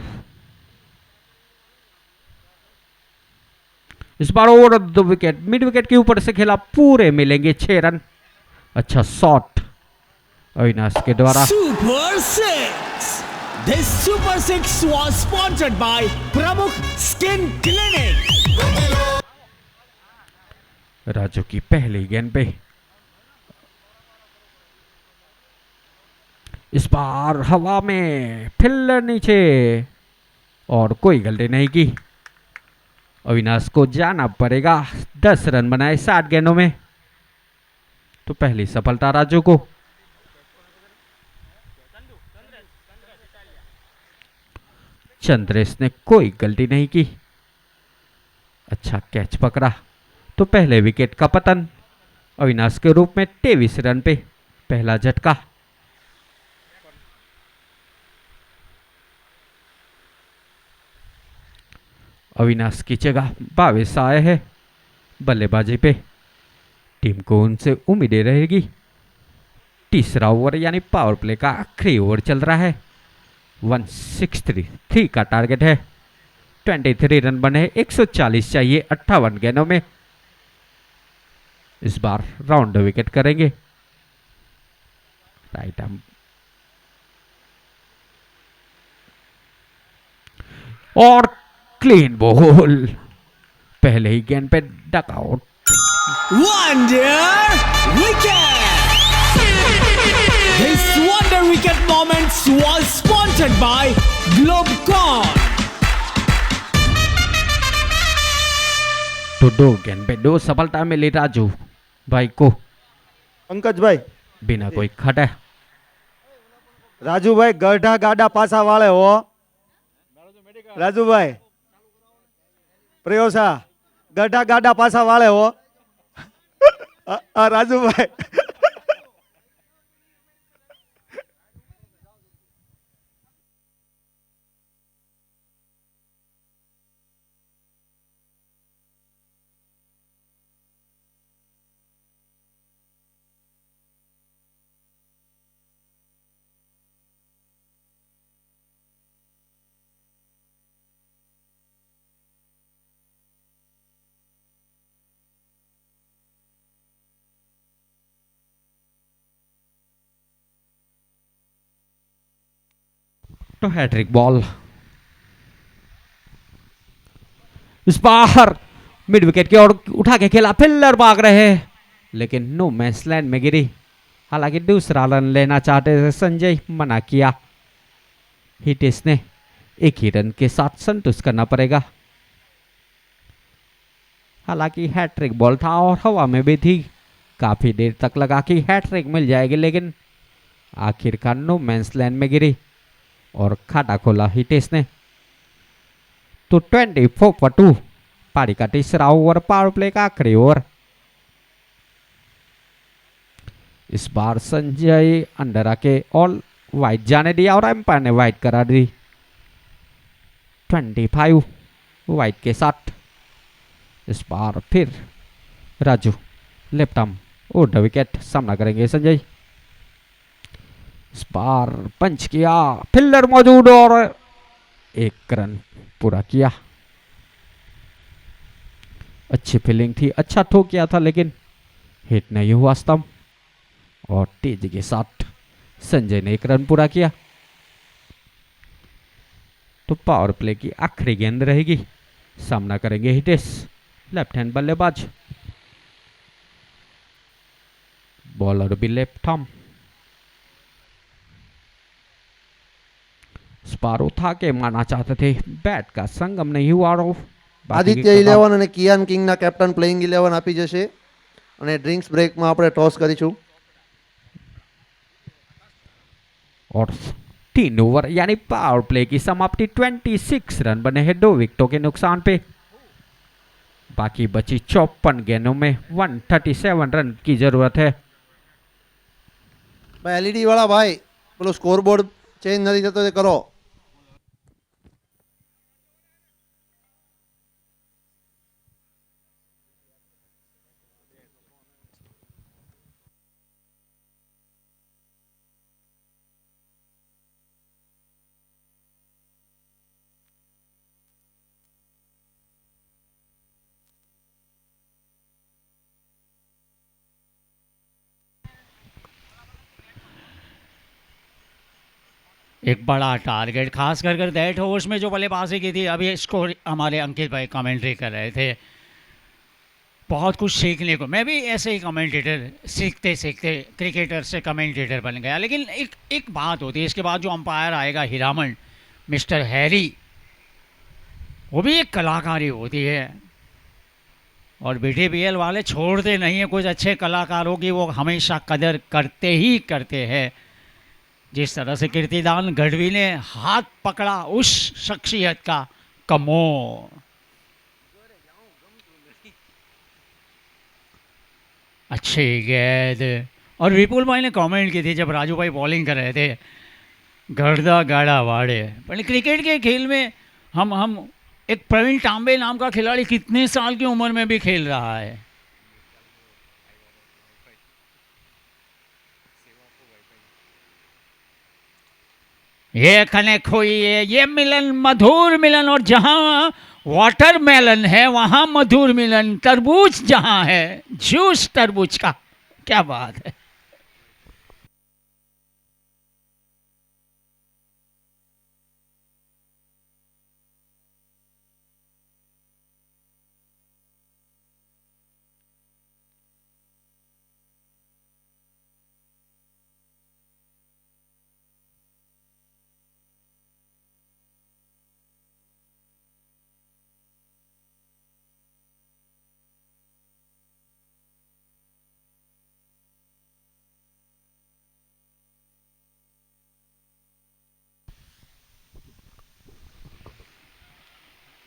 इस बार ओवर 2 विकेट, मिड विकेट के ऊपर से खेला, पूरे मिलेंगे 6 रन। अच्छा शॉट अविनाश के द्वारा। Super Six. This Super Six was sponsored by Pramukh Skin Clinic. Raju की पहली गेंद पे इस बार हवा में, फील्डर नीचे और कोई गलती नहीं की। अविनाश को जाना पड़ेगा। 10 रन बनाए 60 गेंदों में, तो पहली सफलता राजू को। चंद्रेश ने कोई गलती नहीं की, अच्छा कैच पकड़ा, तो पहले विकेट का पतन। अविनाश के रूप में 23 रन पे पहला झटका। अविनाश की जगह 22 आए हैं बल्लेबाजी पे। टीम को उनसे उम्मीदें रहेगी। तीसरा ओवर यानी पावर प्ले का आखिरी ओवर चल रहा है। 163 का टारगेट है। 23 रन बने, 140 चाहिए 58 गेंदों में। इस बार राउंड विकेट करेंगे। राइट आर्म और क्लीन बॉल, पहले ही गेंद पे dugout. Wonder Wicket. This Wonder Wicket Moments was sponsored by Globecon. तो 2 गेंद पे 2 सफलता मिली राजू भाई को પંકજભાઈ, बिना कोई खटे। રાજુભાઈ ગઢા ગાડા પાછા વાળે હો રાજુભાઈ પ્રયોસા ગઢા ગાડા પાછા વાળે હો રાજુભાઈ तो हैट्रिक बॉल। इस बार मिड विकेट की ओर उठा के खेला, फील्डर भाग रहे हैं लेकिन नो मैच लैंड में गिरी। हालांकि दूसरा रन लेना चाहते थे संजय, मना किया। हिटेश ने 1 ही रन के साथ संतुष्ट करना पड़ेगा। हालांकि हैट्रिक बॉल था और हवा में भी थी। काफी देर तक लगा कि हैट्रिक मिल जाएगी, लेकिन आखिरकार नो मैच लैंड में गिरी और खाता खोला हिटेश ने। तो 24/2 पारी का तीसरा ओवर, पावर प्ले का आखिरी ओवर। इस बार संजय अंडर आके ऑल वाइड जाने दिया और एम्पायर ने वाइड करा दी 25 वाइड के साथ। इस बार फिर राजू लेफ्ट आर्म और विकेट सामना करेंगे संजय। इस बार पंच किया, फील्डर मौजूद और 1 रन पूरा किया। अच्छी फील्डिंग थी, अच्छा थ्रो किया था लेकिन हिट नहीं हुआ स्टंप। और तेजी के साथ संजय ने 1 रन पूरा किया। तो पावर प्ले की आखिरी गेंद रहेगी, सामना करेंगे हिटेश, लेफ्ट हैंड बल्लेबाज। बॉलर भी लेफ्ट आर्म। इस बार उठा के मारना चाहते थे, बैट का संगम नहीं हुआ और આદિત્ય 11 અને કિયાન કિંગના કેપ્ટન પ્લેઇંગ 11 આપી જશે અને ડ્રિંક્સ બ્રેકમાં આપણે ટોસ કરીશું. और 3 ओवर यानी पावर प्ले की समाप्ति 26 रन बने हैं 2 विकेटों के नुकसान पे. बाकी बची 54 गेंदों में 137 रन की जरूरत है. ભાઈ એલઈડી વાળા ભાઈ પેલો સ્કોર બોર્ડ ચેન્જ નથી થતો તે કરો. एक बड़ा टारगेट खास कर दैट ओवर्स में जो बल्लेबाजी की थी. अभी इसको हमारे अंकित भाई कमेंट्री कर रहे थे. बहुत कुछ सीखने को, मैं भी ऐसे ही कमेंटेटर सीखते सीखते क्रिकेटर से कमेंटेटर बन गया. लेकिन एक बात होती है, इसके बाद जो अंपायर आएगा हीरामन, मिस्टर हैरी, वो भी एक कलाकारी होती है. और BTPL वाले छोड़ते नहीं हैं कुछ अच्छे कलाकारों की, वो हमेशा कदर करते ही करते हैं. जिस तरह से कीर्तिदान गढ़वी ने हाथ पकड़ा उस शख्सियत का, कमो. अच्छी गेंद. और विपुल भाई ने कमेंट की थी जब राजू भाई बॉलिंग कर रहे थे, गर्दा गाड़ा वाड़े. पर क्रिकेट के खेल में हम एक प्रवीण तांबे नाम का खिलाड़ी कितने साल की उम्र में भी खेल रहा है. ये कनेक्ट हुई है, ये मिलन, मधुर मिलन. और जहां वाटरमेलन है वहां मधुर मिलन. तरबूज जहां है, जूस तरबूज का, क्या बात है.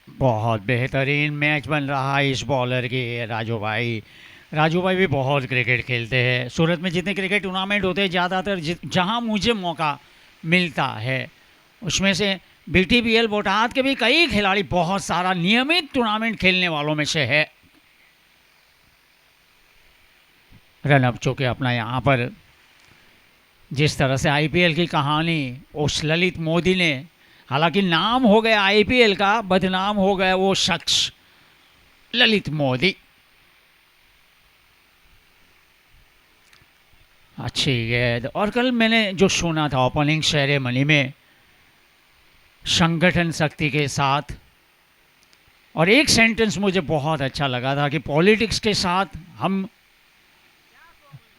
बहुत बेहतरीन मैच बन रहा है इस बॉलर की. राजू भाई भी बहुत क्रिकेट खेलते हैं. सूरत में जितने क्रिकेट टूर्नामेंट होते हैं ज़्यादातर जहां मुझे मौका मिलता है उसमें से BTPL बोटाद के भी कई खिलाड़ी बहुत सारा नियमित टूर्नामेंट खेलने वालों में से है. रनअप चुके अपना यहाँ पर. जिस तरह से IPL की कहानी उस ललित मोदी ने, हालांकि नाम हो गया IPL का, बदनाम हो गया वो शख्स ललित मोदी. अच्छी गेंद. और कल मैंने जो सुना था ओपनिंग सेरेमनी में संगठन शक्ति के साथ, और एक सेंटेंस मुझे बहुत अच्छा लगा था कि पॉलिटिक्स के साथ हम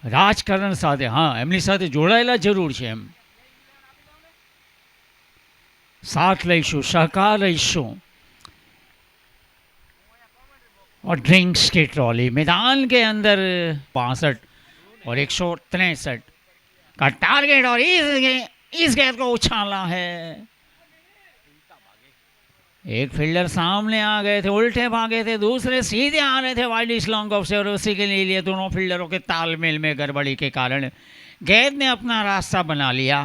રાજકારણ સાથે, હા એમની સાથે જોડાયેલા જરૂર છે. એમ साथ लईशु, सहकार लईशु. और ड्रिंक्स की ट्रॉली मैदान के अंदर 62 और 163 का टारगेट. और इस गेंद को उछाला है. एक फील्डर सामने आ गए थे, उल्टे भागे थे, दूसरे सीधे आ रहे थे वाइड लॉन्ग ऑफ से, और उसी के लिए दोनों फील्डरों के तालमेल में गड़बड़ी के कारण गेंद ने अपना रास्ता बना लिया.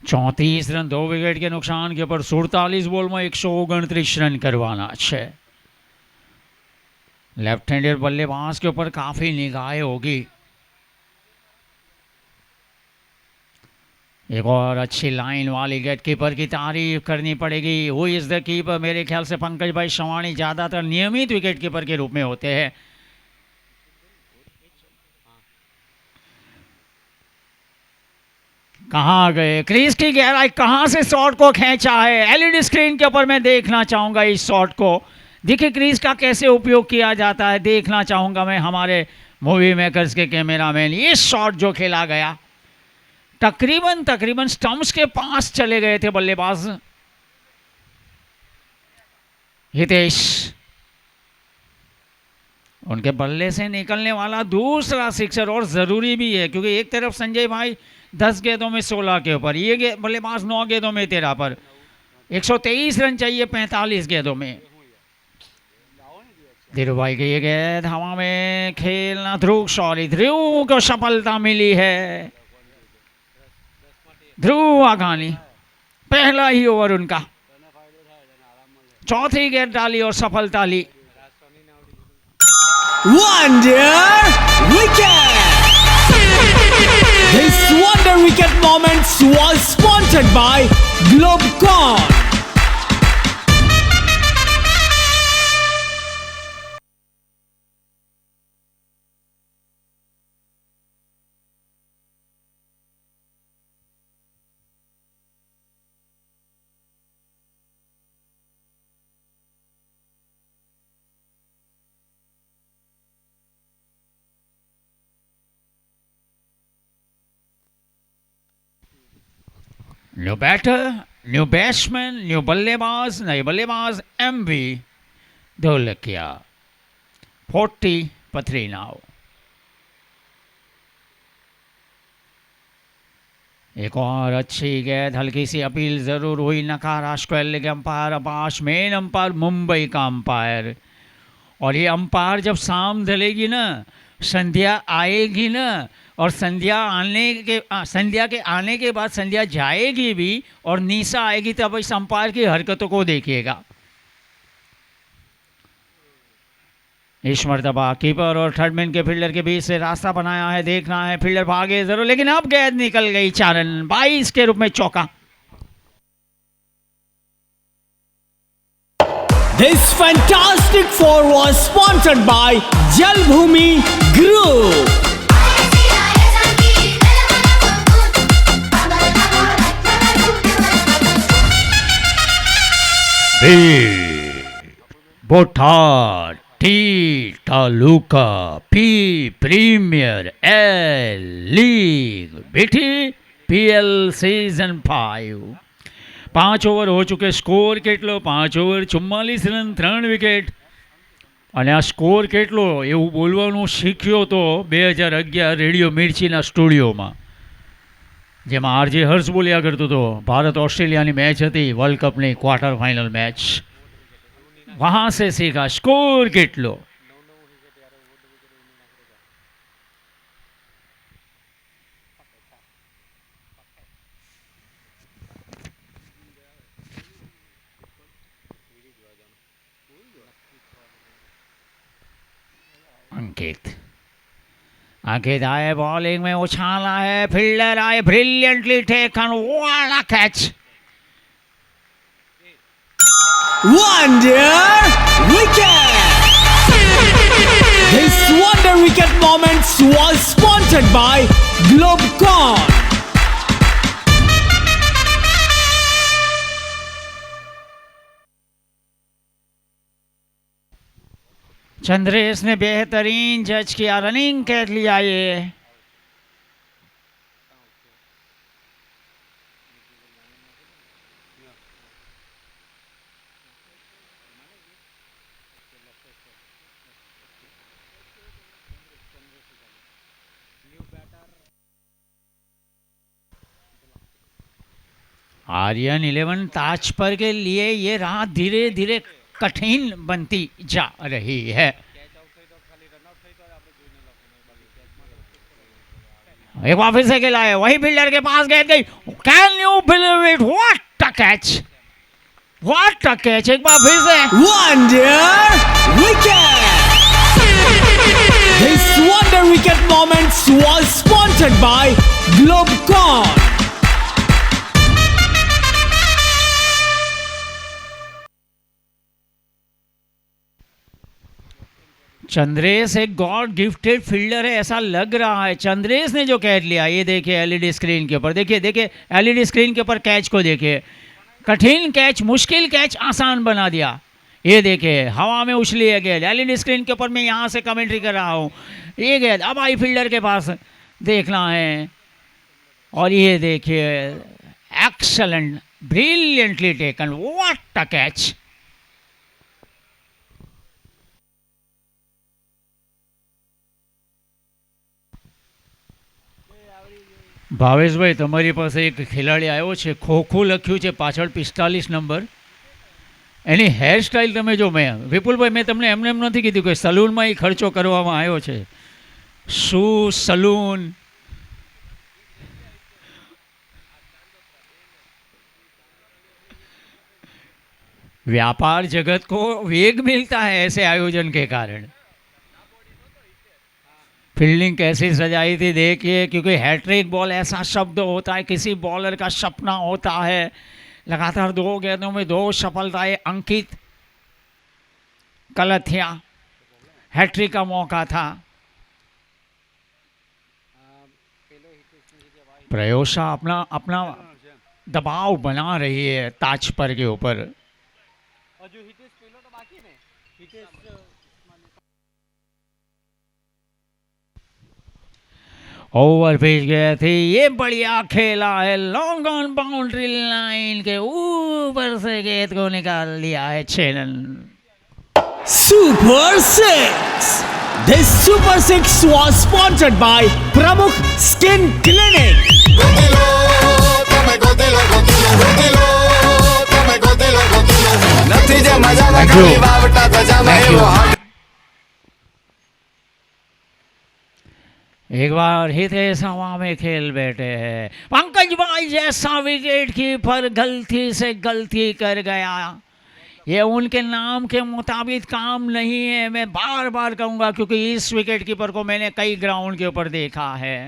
चौंतीस रन 2 विकेट के नुकसान के ऊपर 47 बॉल में 129 रन करवाना है. लेफ्ट हैंडर बल्लेबाज के ऊपर काफी निगाहें होगी. एक और अच्छी लाइन वाली गेट कीपर की तारीफ करनी पड़ेगी. Who is the keeper? मेरे ख्याल से पंकज भाई सवाणी ज्यादातर नियमित विकेट कीपर के रूप में होते हैं. कहाँ गए, क्रीज की गहराई कहाँ से शॉट को खींचा है। एलईडी स्क्रीन के ऊपर मैं देखना चाहूँगा इस शॉट को। देखिए क्रीज का कैसे उपयोग किया जाता है, देखना चाहूँगा मैं हमारे मूवी मेकर्स के कैमरामैन। ये शॉट जो खेला गया तकरीबन स्टंप्स के पास चले गए थे बल्लेबाज हितेश। उनके बल्ले से निकलने वाला दूसरा सिक्सर, और ज़रूरी भी है क्योंकि एक तरफ संजय भाई 10 गेंदों में 16 के ऊपर, ये बल्लेबाज 9 गेंदों में 13 पर, 123 रन चाहिए 45 गेंदों में। धीरू भाई की ये गेंद हवा में खेलना, ध्रुव सॉरी, ध्रुव को सफलता मिली है। ध्रुव आघानी पहला ही ओवर उनका, चौथी गेंद डाली और सफलता ली। Wonder wicket. This wonder wicket moment was sponsored by Globecon. New batter, new batsman, new बल्लेबाज, नए बल्लेबाज एमवी ढोलकिया 40 पथरी नाव। एक और अच्छी गेंद, हल्की सी अपील जरूर हुई, नकार आश्क्वेल के अंपायर अबाश, मेन अंपायर मुंबई का अंपायर। और ये अंपायर जब शाम ढलेगी ना, संध्या आएगी ना, और संध्या के आने के बाद संध्या जाएगी भी और निशा आएगी, तब इस अंपायर की हरकतों को देखिएगा। इस मर्तबा कीपर और थर्डमैन के फील्डर के बीच से रास्ता बनाया है, देखना है फील्डर भागे जरूर, लेकिन अब गेंद निकल गई 4 रन, 22 के रूप में चौका। This fantastic four was sponsored by Jalbhumi Group. Botad T taluka P premier L league बेटी PL सीजन 5 5 ઓવર હો ચૂકે, સ્કોર કેટલો 5 ઓવર 44 રન 3 વિકેટ। અને આ સ્કોર કેટલો એવું બોલવાનું શીખ્યો તો 2011 રેડિયો મિર્ચીના સ્ટુડિયોમાં, જેમાં આરજે હર્ષ બોલ્યા કરતો હતો। ભારત ઓસ્ટ્રેલિયાની મેચ હતી, વર્લ્ડ કપની ક્વાર્ટર ફાઇનલ મેચ, वहां से सीखा स्कोर કેટલો। अंकित आए बॉलिंग में, उछाला है, फील्डर आए, brilliantly taken, what a catch. Wonder wicket. This wonder wicket moment was sponsored by Globecon. Chandresh ने बेहतरीन जज किया, रनिंग कैच लिया ये। आर्यन 11 ताज पर के लिए ये राह धीरे धीरे कठिन बनती जा रही है। एक बार फिर से खेला है, वही फील्डर के पास गेंद गई, can you believe it, what a catch, what a catch. एक बार फिर से Wonder wicket. This wonder wicket moment was sponsored by Globecon. Chandresh एक गॉड गिफ्टेड फील्डर है, ऐसा लग रहा है। चंद्रेश ने जो कैच लिया, ये देखिए एलईडी स्क्रीन के ऊपर, देखिए देखिए एलईडी स्क्रीन के ऊपर कैच को देखिए, कठिन कैच, मुश्किल कैच आसान बना दिया। ये देखिए हवा में उछली है गेंद, एलईडी स्क्रीन के ऊपर मैं यहाँ से कमेंट्री कर रहा हूँ। ये गेंद अब आई फील्डर के पास देखना है, और ये देखिए excellent, brilliantly taken, what a catch. Bhaveshbhai તમારી પાસે એક ખેલાડી આવ્યો છે, ખોખું લખ્યું છે પાછળ 45 નંબર, એની હેરસ્ટાઈલ તમે જો, મેં વિપુલભાઈ મેં તમને એમને એમ નથી કીધું કે સલૂનમાં એ ખર્ચો કરવામાં આવ્યો છે, શું સલૂન, व्यापार जगत को वेग मिलता है ऐसे आयोजन के कारण। फील्डिंग कैसी सजाई थी देखिए, क्योंकि हैट्रिक बॉल ऐसा शब्द होता है, किसी बॉलर का सपना होता है। लगातार 2 गेंदों में 2 सफलताएं, अंकित कलथिया हैट्रिक का मौका था। प्रयोशा अपना अपना दबाव बना रही है ताज पर के ऊपर। ओवर पिच गए थे, ये बढ़िया खेला है, लॉन्ग ऑन बाउंड्री लाइन के ऊपर से गेंद को निकाल दिया है 6 run. Super 6. This Super 6 was sponsored by Pramukh Skin Clinic. Gotilo તમે ગોતીલો ગોતીલો ગોતીલો તમે ગોતીલો ગોતીલો નથી જે મજામાં Thank you. ખાલી વાવટા તજામાં Thank you. એવો હાડ एक बार हितेश हवा में खेल बैठे हैं। पंकज भाई जैसा विकेट कीपर गलती से गलती कर गया, ये उनके नाम के मुताबिक काम नहीं है, मैं बार बार कहूँगा, क्योंकि इस विकेट कीपर को मैंने कई ग्राउंड के ऊपर देखा है।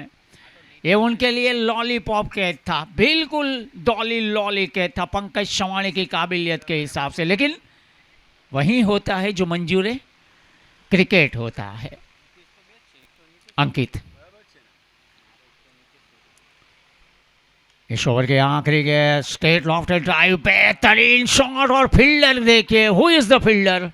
ये उनके लिए लॉलीपॉप कैच था, बिल्कुल डॉली लॉली कैच था पंकज शवाणी की काबिलियत के हिसाब से, लेकिन वही होता है जो मंजूर क्रिकेट होता है। अंकित इस ओवर के आखिरी के स्टेट लॉफ्टेड ड्राइव, बेहतरीन शॉट, और फील्डर देखिए, who is the fielder,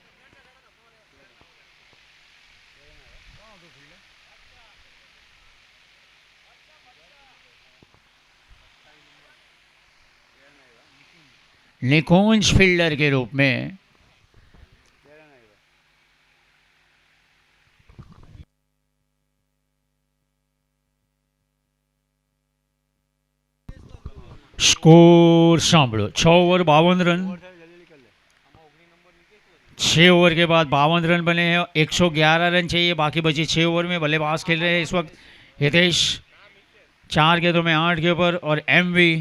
Nikunj fielder के रूप में। स्कोर सांभळो, 6 ओवर 52 रन, 6 ओवर के बाद 52 रन बने हैं, 111 रन चाहिए, बाकी बची 6 ओवर में बल्लेबाज खेल रहे हैं इस वक्त हितेश, 4 गेंदों में 8 के ऊपर, और एमवी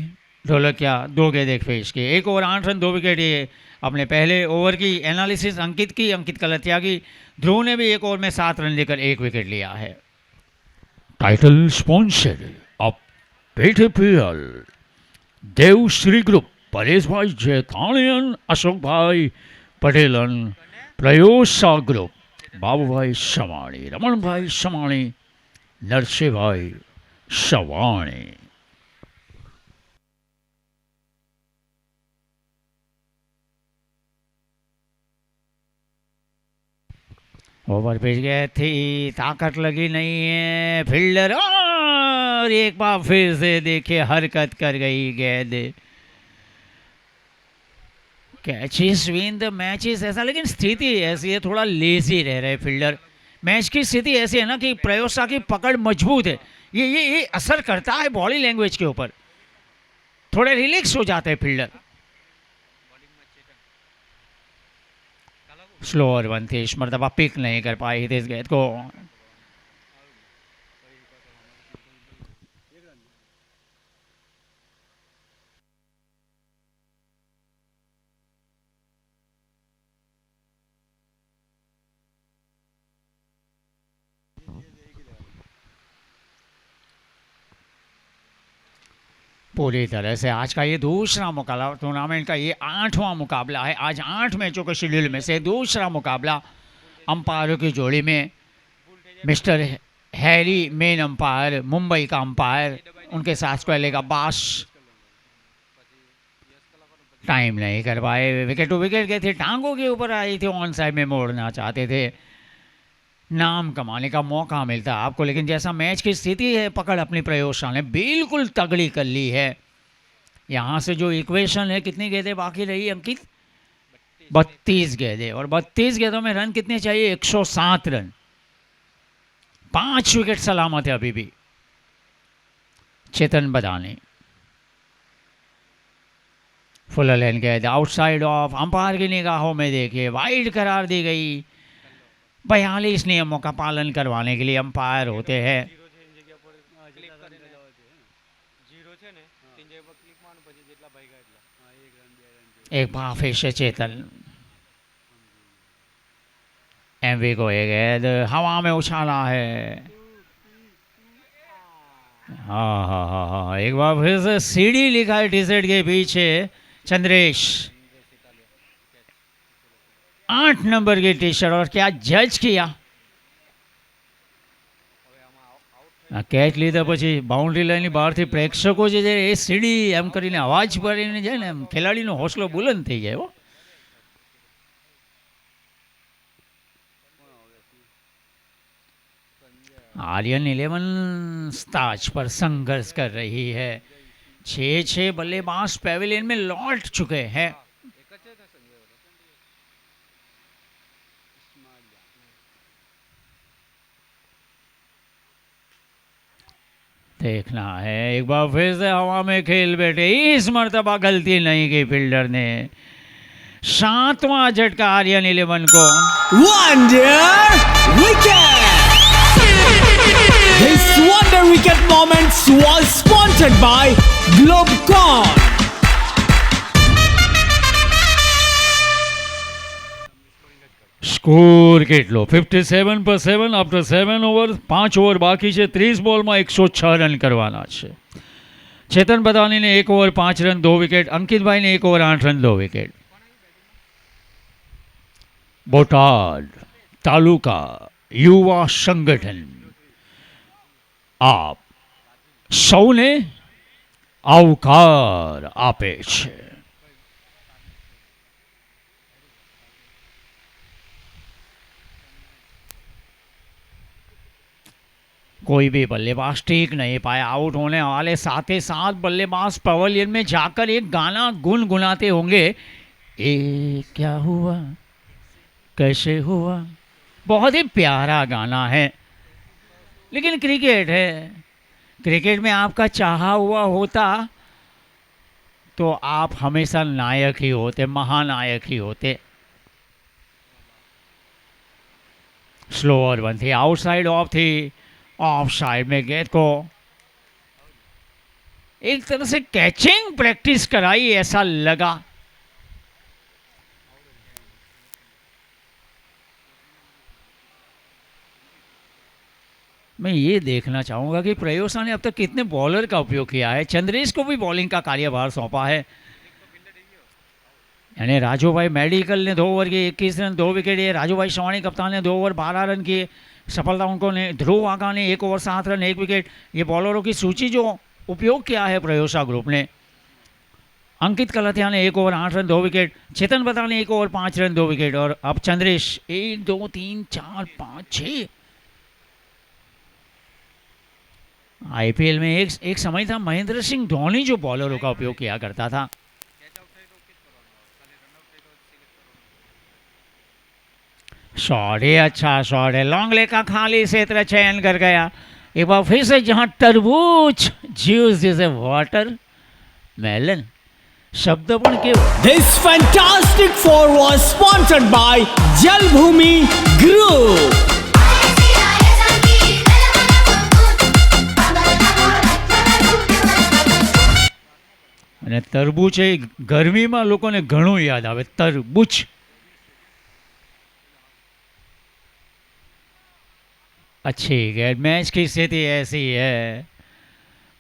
ढोलकिया 2 गेंद 1 पेश के, 1 ओवर 8 रन 2 विकेट। ये अपने पहले ओवर की एनालिसिस अंकित की, अंकित कलथिया की। ध्रुव ने भी 1 ओवर में 7 रन लेकर 1 विकेट लिया है। Title sponsor of PTPL Devshree group, Pareshbhai जेताणियन, अशोकभाई पटेलन, Prayosha group, Babubhai Shavani, Ramanbhai Shavani, Narsinhbhai Shavani. Over pitch गए थी, ताकत लगी नहीं है, फील्डर और एक बार फिर से देखिए हरकत कर गई गेंद। कैचेस विन द मैचेस ऐसा, लेकिन स्थिति ऐसी है, थोड़ा लेजी रह रहे फील्डर। मैच की स्थिति ऐसी है ना कि प्रयोशा की पकड़ मजबूत है, ये असर करता है बॉडी लैंग्वेज के ऊपर, थोड़े रिलैक्स हो जाते हैं फील्डर। स्लोअर वन थी, इस मरतबा पिक नहीं कर पाए हितेश गेंद को। पूरी तरह से आज का ये दूसरा मुकाबला, टूर्नामेंट का ये 8वां मुकाबला है। आज 8 मैचों के शेड्यूल में से दूसरा मुकाबला अंपायरों की जोड़ी में mister Harry main umpire, Mumbai का अंपायर, उनके साथ पहले का बास टाइम नहीं कर पाए, विकेट टू विकेट गए थे, टांगों के ऊपर आई थी, ऑन साइड में मोड़ना चाहते थे, नाम कमाने का मौका मिलता आपको, लेकिन जैसा मैच की स्थिति है, पकड़ अपनी प्रयोगशाला ने बिल्कुल तगड़ी कर ली है। यहाँ से जो इक्वेशन है, कितनी गेंदें बाकी रही अंकित? 32 गेंदें, और 32 गेंदों में रन कितने चाहिए? 107 रन। 5 विकेट सलामत है अभी भी। चेतन बदानी फुल लेन गेंद आउटसाइड ऑफ, अंपायर की निगाहों में देखिए वाइड करार दी गई। 42 नियमों का पालन करवाने के लिए अंपायर होते हैं। एक बार फिर से चेतन, एमवी को एक गेंद हवा में उछाला है। हाँ, एक बार फिर से सीढ़ी लिखा है टी शर्ट के पीछे चंद्रेश, 8 नंबर की टी शर्ट, और क्या जज किया, कैच લીધા પછી બાઉન્ડ્રી લાઈનની બહારથી પ્રેક્ષકો જે છે એ સીડી એમ કરીને અવાજ ભરીને જાય ને, એમ ખેલાડીનો હौसલો બુલંદ થઈ જાય હો. आर्यन 11 स्टार्च पर संघर्ष कर रही है। 6 बल्लेबाज पेविलियन में लौट चुके हैं। देखना है, एक बार फिर से हवा में खेल बैठे, इस मर्तबा गलती नहीं की फील्डर ने। 7वां झटका आर्यन 11 को। Wonder wicket! This wonder wicket moment was sponsored by Globecon. Score કેટલો? 57 પર 7 आफ्टर 7 ओवर, 5 ओवर बाकी છે, 30 બોલમાં 106 રન કરવાના છે। ચેતન બદાનીને 1 ઓવર 5 રન 2 વિકેટ, અંકિતભાઈને 1 over 8 run 2 wicket. Botad taluka યુવા સંગઠન આપ સૌને આવકાર આપે છે। कोई भी बल्लेबाज टिक नहीं पाया, आउट होने वाले 7 के 7 बल्लेबाज पवेलियन में जाकर एक गाना गुनगुनाते होंगे, ये क्या हुआ कैसे हुआ। बहुत ही प्यारा गाना है, लेकिन क्रिकेट है, क्रिकेट में आपका चाहा हुआ होता तो आप हमेशा नायक ही होते, महानायक ही होते। स्लोअर वन थी, आउटसाइड ऑफ थी, ऑफ साइड में गेंद को एक तरह से कैचिंग प्रैक्टिस कराई ऐसा लगा। मैं ये देखना चाहूंगा कि प्रयोसा ने अब तक कितने बॉलर का उपयोग किया है। चंद्रेश को भी बॉलिंग का कार्यभार सौंपा है, यानी राजूभाई मेडिकल ने 2 ओवर के 21 रन 2 विकेट, ये राजूभाई सवाणी कप्तान ने 2 ओवर 12 रन किए, सफलता उनको ने। ध्रुव आगा ने 1 ओवर 7 रन 1 विकेट। ये बॉलरों की सूची जो उपयोग किया है प्रयोसा ग्रुप ने। अंकित कलथिया ने 1 ओवर 8 रन 2 विकेट, चेतन बता ने 1 ओवर 5 रन 2 विकेट, और अब चंद्रेश 1 2 3 4 5 6। आईपीएल में एक समय था महेंद्र सिंह धोनी जो बॉलरों का उपयोग किया करता था। शॉट है, अच्छा शॉट है, लॉन्ग लेग का खाली क्षेत्र चयन कर गया। एक बार फिर से जहां तरबूज जूस जैसे वाटर मेलन शब्द पण के। This fantastic four was sponsored by Jalbhumi Group. અને તરબૂચ એ ગરમીમાં લોકોને ઘણું યાદ આવે, તરબૂચ। अच्छी गेंद, मैच की स्थिति ऐसी है।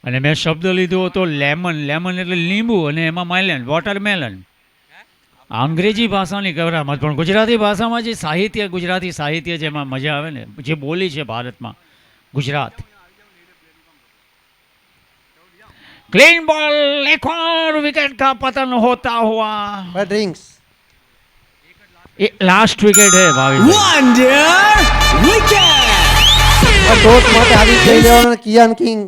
અને મેં શબ્દ લીધો હતો લેમન, લેમન એટલે લીંબુ, અને એમાં મેલન વોટરમેલન। અંગ્રેજી ભાષાની ગવરામત પણ ગુજરાતી ભાષામાં જે સાહિત્ય, ગુજરાતી સાહિત્ય જેમાં મજા આવે ને, જે બોલી છે ભારતમાં, गुजरात। क्लीन बॉल, एक और विकेट का पतन होता हुआ। બાય ડ્રિંક્સ लास्ट विकेट है भाभी भाई। Wonder wicket. ટોસ માટે આદિત્ય જઈ લેવાનો કિયાન કિંગ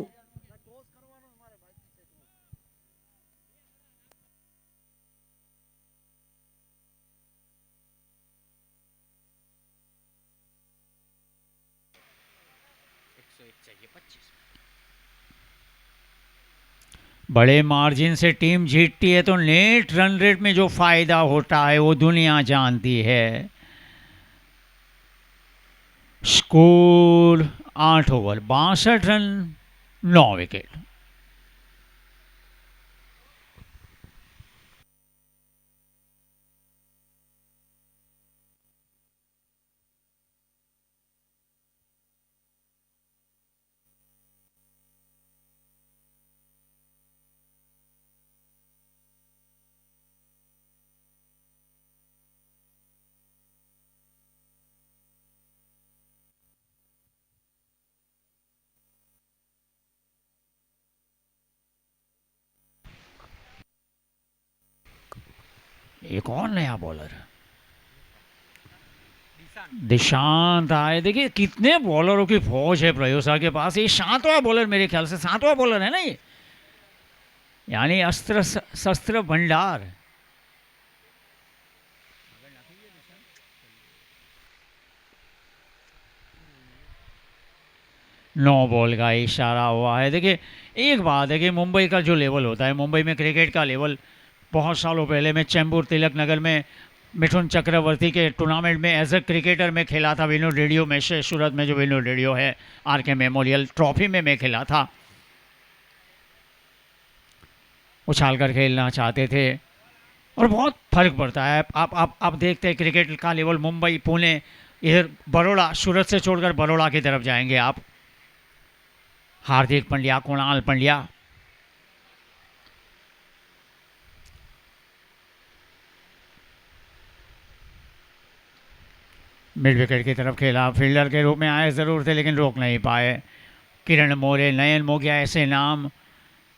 बड़े मार्जिन से टीम जीतती है तो नेट रन रेट में जो फायदा होता है वो दुनिया जानती है। Score 8 over 62 run 9 wicket. एक और नया बॉलर दिशांत आए। देखिए कितने बॉलरों की फौज है प्रयोसा के पास। ये 7वां बॉलर, मेरे ख्याल से 7वां बॉलर है ना ये, यानी अस्त्र शस्त्र भंडार। नो बॉल का इशारा हुआ है। देखिए एक बात है कि मुंबई का जो लेवल होता है, मुंबई में क्रिकेट का लेवल, बहुत सालों पहले मैं चैम्बूर तिलक नगर में मिथुन चक्रवर्ती के टूर्नामेंट में एज ए क्रिकेटर में खेला था। विनो रेडियो में से सूरत में जो विनो रेडियो है, RK मेमोरियल ट्रॉफी में मैं खेला था। उछाल कर खेलना चाहते थे और बहुत फर्क पड़ता है। आप देखते हैं क्रिकेट का लेवल, मुंबई, पुणे, इधर बड़ौदा, सूरत से छोड़कर बड़ौदा की तरफ जाएंगे आप, हार्दिक पांड्या, कुणाल पांड्या, मिड विकेट की तरफ खेला। फील्डर के रूप में आए ज़रूर थे लेकिन रोक नहीं पाए। किरण मोरे, नयन मोगिया, ऐसे नाम।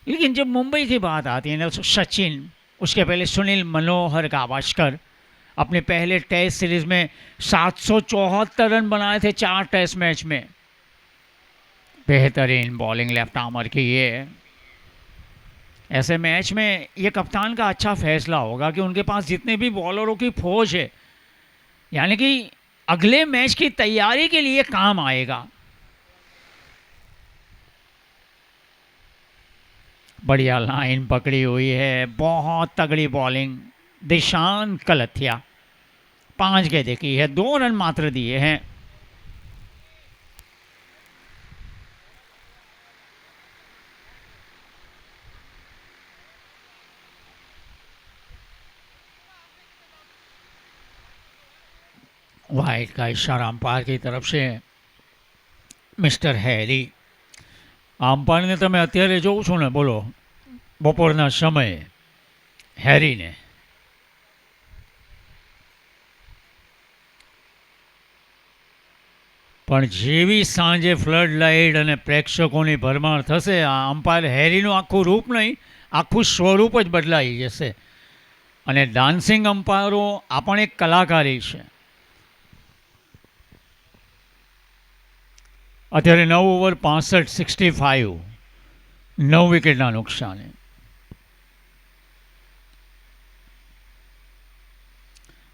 लेकिन जब मुंबई की बात आती है ना, सचिन, उसके पहले सुनील मनोहर गावस्कर अपने पहले टेस्ट सीरीज में 774 रन बनाए थे 4 टेस्ट मैच में। बेहतरीन बॉलिंग लेफ्ट आर्मर की ये। ऐसे मैच में ये कप्तान का अच्छा फैसला होगा कि उनके पास जितने भी बॉलरों की फौज है, यानी कि अगले मैच की तैयारी के लिए काम आएगा। बढ़िया लाइन पकड़ी हुई है, बहुत तगड़ी बॉलिंग। दिशांत कलथिया 5 गेंदें की है, 2 रन मात्र दिए हैं। वाइड का इशारा अंपायर की तरफ से મિસ્ટર હેરી। અંપાયરને તમે અત્યારે જોઉં છું ને, બોલો, બપોરના સમયે હેરીને પણ જેવી સાંજે ફ્લડ લાઇટ અને પ્રેક્ષકોની ભરમાર થશે, આ અંપાયર હેરીનું આખું રૂપ નહીં, આખું સ્વરૂપ જ બદલાઈ જશે। અને ડાન્સિંગ અંપાયરો આ પણ એક કલાકારી છે। અત્યારે 9 ઓવર 65 65 9 વિકેટના નુકસાને।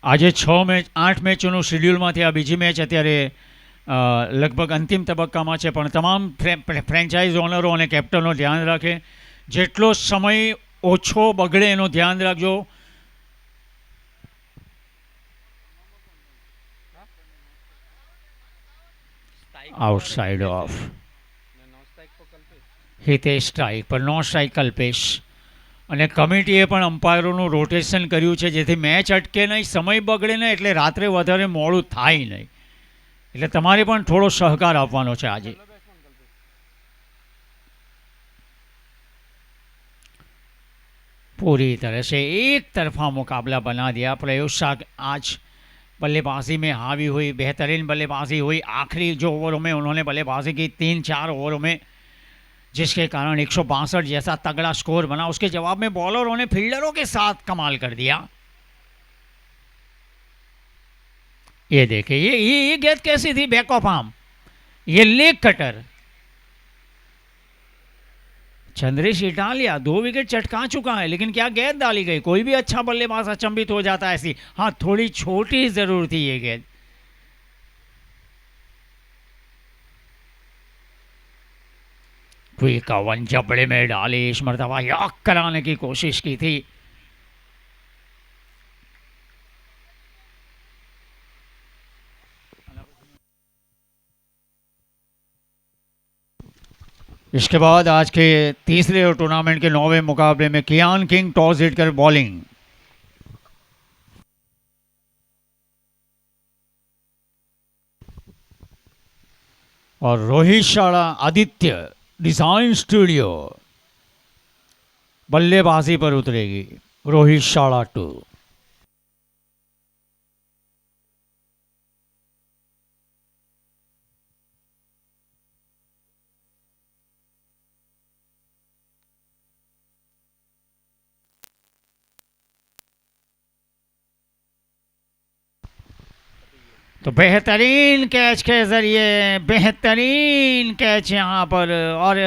આજે 8 મેચોનું શેડ્યુલમાંથી આ બીજી મેચ અત્યારે લગભગ અંતિમ તબક્કામાં છે। પણ તમામ ફ્રેન્ચાઇઝ ઓનરો અને કેપ્ટનો ધ્યાન રાખે, જેટલો સમય ઓછો બગડે એનું ધ્યાન રાખજો। आउटसाइड ऑफ हितेश स्ट्राइक पर, नो स्ट्राइक कल्पेश। અને કમિટીએ પણ અમ્પાયરોનું રોટેશન કર્યું છે જેથી મેચ અટકે નહીં, સમય બગડે નહીં, એટલે રાત્રે વધારે મોડું થાય નહીં। એટલે તમારે પણ થોડો સહકાર આપવાનો છે આજે। पूरी तरह से एक तरफा मुकाबला बना दिया। प्रयोग शाह आज बल्लेबाजी में हावी हुई, बेहतरीन बल्लेबाजी हुई। आखिरी जो ओवरों में उन्होंने बल्लेबाजी की 3-4 ओवरों में, जिसके कारण 162 जैसा तगड़ा स्कोर बना। उसके जवाब में बॉलरों ने फील्डरों के साथ कमाल कर दिया। ये देखिए, ये गेंद कैसी थी, बैक ऑफ आर्म, ये leg cutter. Chandresh Italia 2 wicket चटका चुका है, लेकिन क्या गेंद डाली गई। कोई भी अच्छा बल्लेबाज अचंभित हो जाता है ऐसी। हाँ, थोड़ी छोटी जरूर थी ये गेंद। क्विक वन जबड़े में डाली, इस मर्तबा यॉक कराने की कोशिश की थी। इसके बाद आज के तीसरे और टूर्नामेंट के 9वें मुकाबले में कियान किंग टॉस जीतकर बॉलिंग। और रोहित शाला आदित्य डिजाइन स्टूडियो बल्लेबाजी पर उतरेगी। रोहित शाला 2। तो बेहतरीन कैच के जरिए, बेहतरीन कैच यहाँ पर। और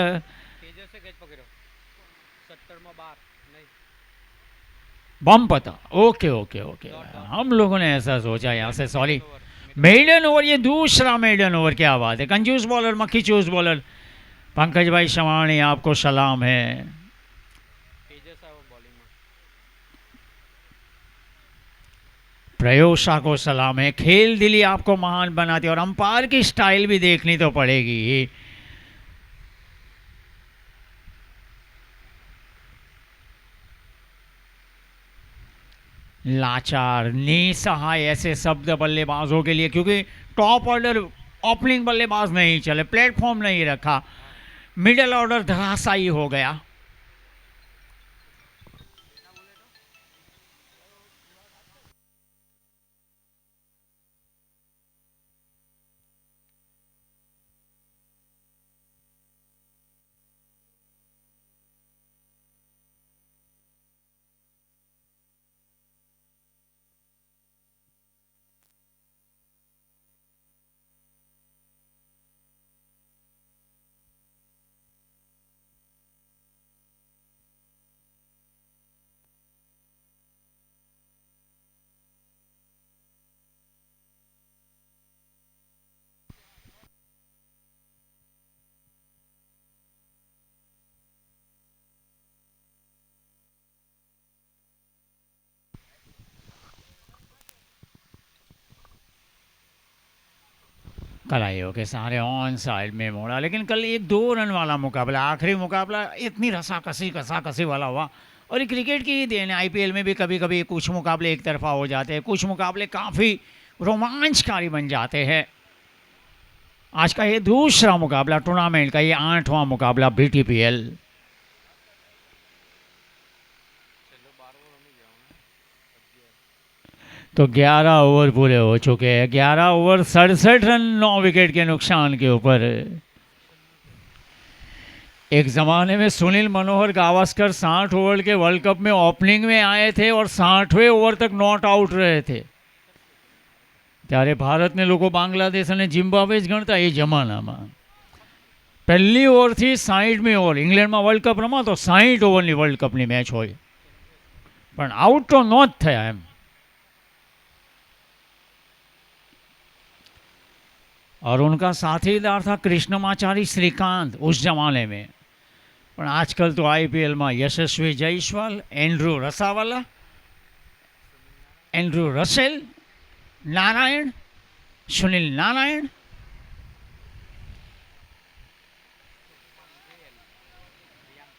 बम पता, ओके ओके ओके, हम लोगों ने ऐसा सोचा, यहाँ से सॉरी। मेडन ओवर, ये दूसरा मेडन ओवर, क्या बात है। कंजूस बॉलर, मक्खी चूस बॉलर पंकज भाई शवाणी, आपको सलाम है। प्रयोग शाह को सलाम है। खेल दिली आपको महान बनाती है, और अंपायर की स्टाइल भी देखनी तो पड़ेगी। लाचार, निसहाय ऐसे शब्द बल्लेबाजों के लिए, क्योंकि टॉप ऑर्डर ओपनिंग बल्लेबाज नहीं चले, प्लेटफॉर्म नहीं रखा, मिडिल ऑर्डर धराशायी हो गया। कलाइयों के सहारे ऑन साइड में मोड़ा, लेकिन कल एक 2 रन वाला मुकाबला, आखिरी मुकाबला इतनी कसा कसी वाला हुआ। और ये क्रिकेट की ही देन है, आईपीएल में भी कभी कभी कुछ मुकाबले एक तरफा हो जाते हैं, कुछ मुकाबले काफ़ी रोमांचकारी बन जाते हैं। आज का ये दूसरा मुकाबला टूर्नामेंट का, ये 8वां मुकाबला BTPL। तो 11 ओवर पूरे हो चुके हैं। 11 ओवर 67 रन, 9 विकेट के नुकसान के ऊपर। एक ज़माने में सुनील मनोहर गावस्कर 60 ओवर के वर्ल्ड कप में ओपनिंग में आए थे और 60वें ओवर तक नॉट आउट रहे थे। ત્યારે ભારતને લોકો બાંગ્લાદેશ અને જિમ્બાબ્વે જ ગણતા એ જમાનામાં। પહેલી ઓવરથી 60મી ઓવર, ઇંગ્લેન્ડમાં વર્લ્ડ કપ રમાતો 60 ઓવરની વર્લ્ડ કપની મેચ હોય, પણ આઉટ તો નો જ થયા એમ। और उनका साथीदार था कृष्णमाचारी श्रीकांत उस जमाने में। पर आजकल तो आईपीएल में यशस्वी जायसवाल, एंड्रू रसावाला, एंड्रू रसेल, नारायण, सुनील नारायण,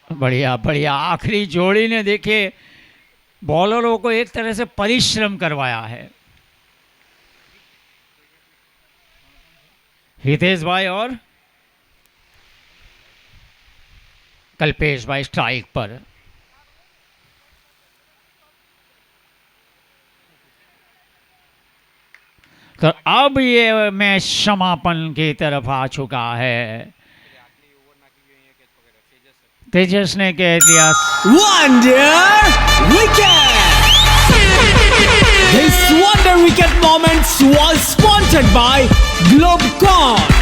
बढ़िया बढ़िया। आखिरी जोड़ी ने देखे बॉलरों को एक तरह से परिश्रम करवाया है। हितेश भाई और कल्पेश भाई स्ट्राइक पर। तो अब ये मैच समापन की तरफ आ चुका है। तेजस ने कह दिया Wonder wicket! This wonder wicket moment was sponsored by Globecon.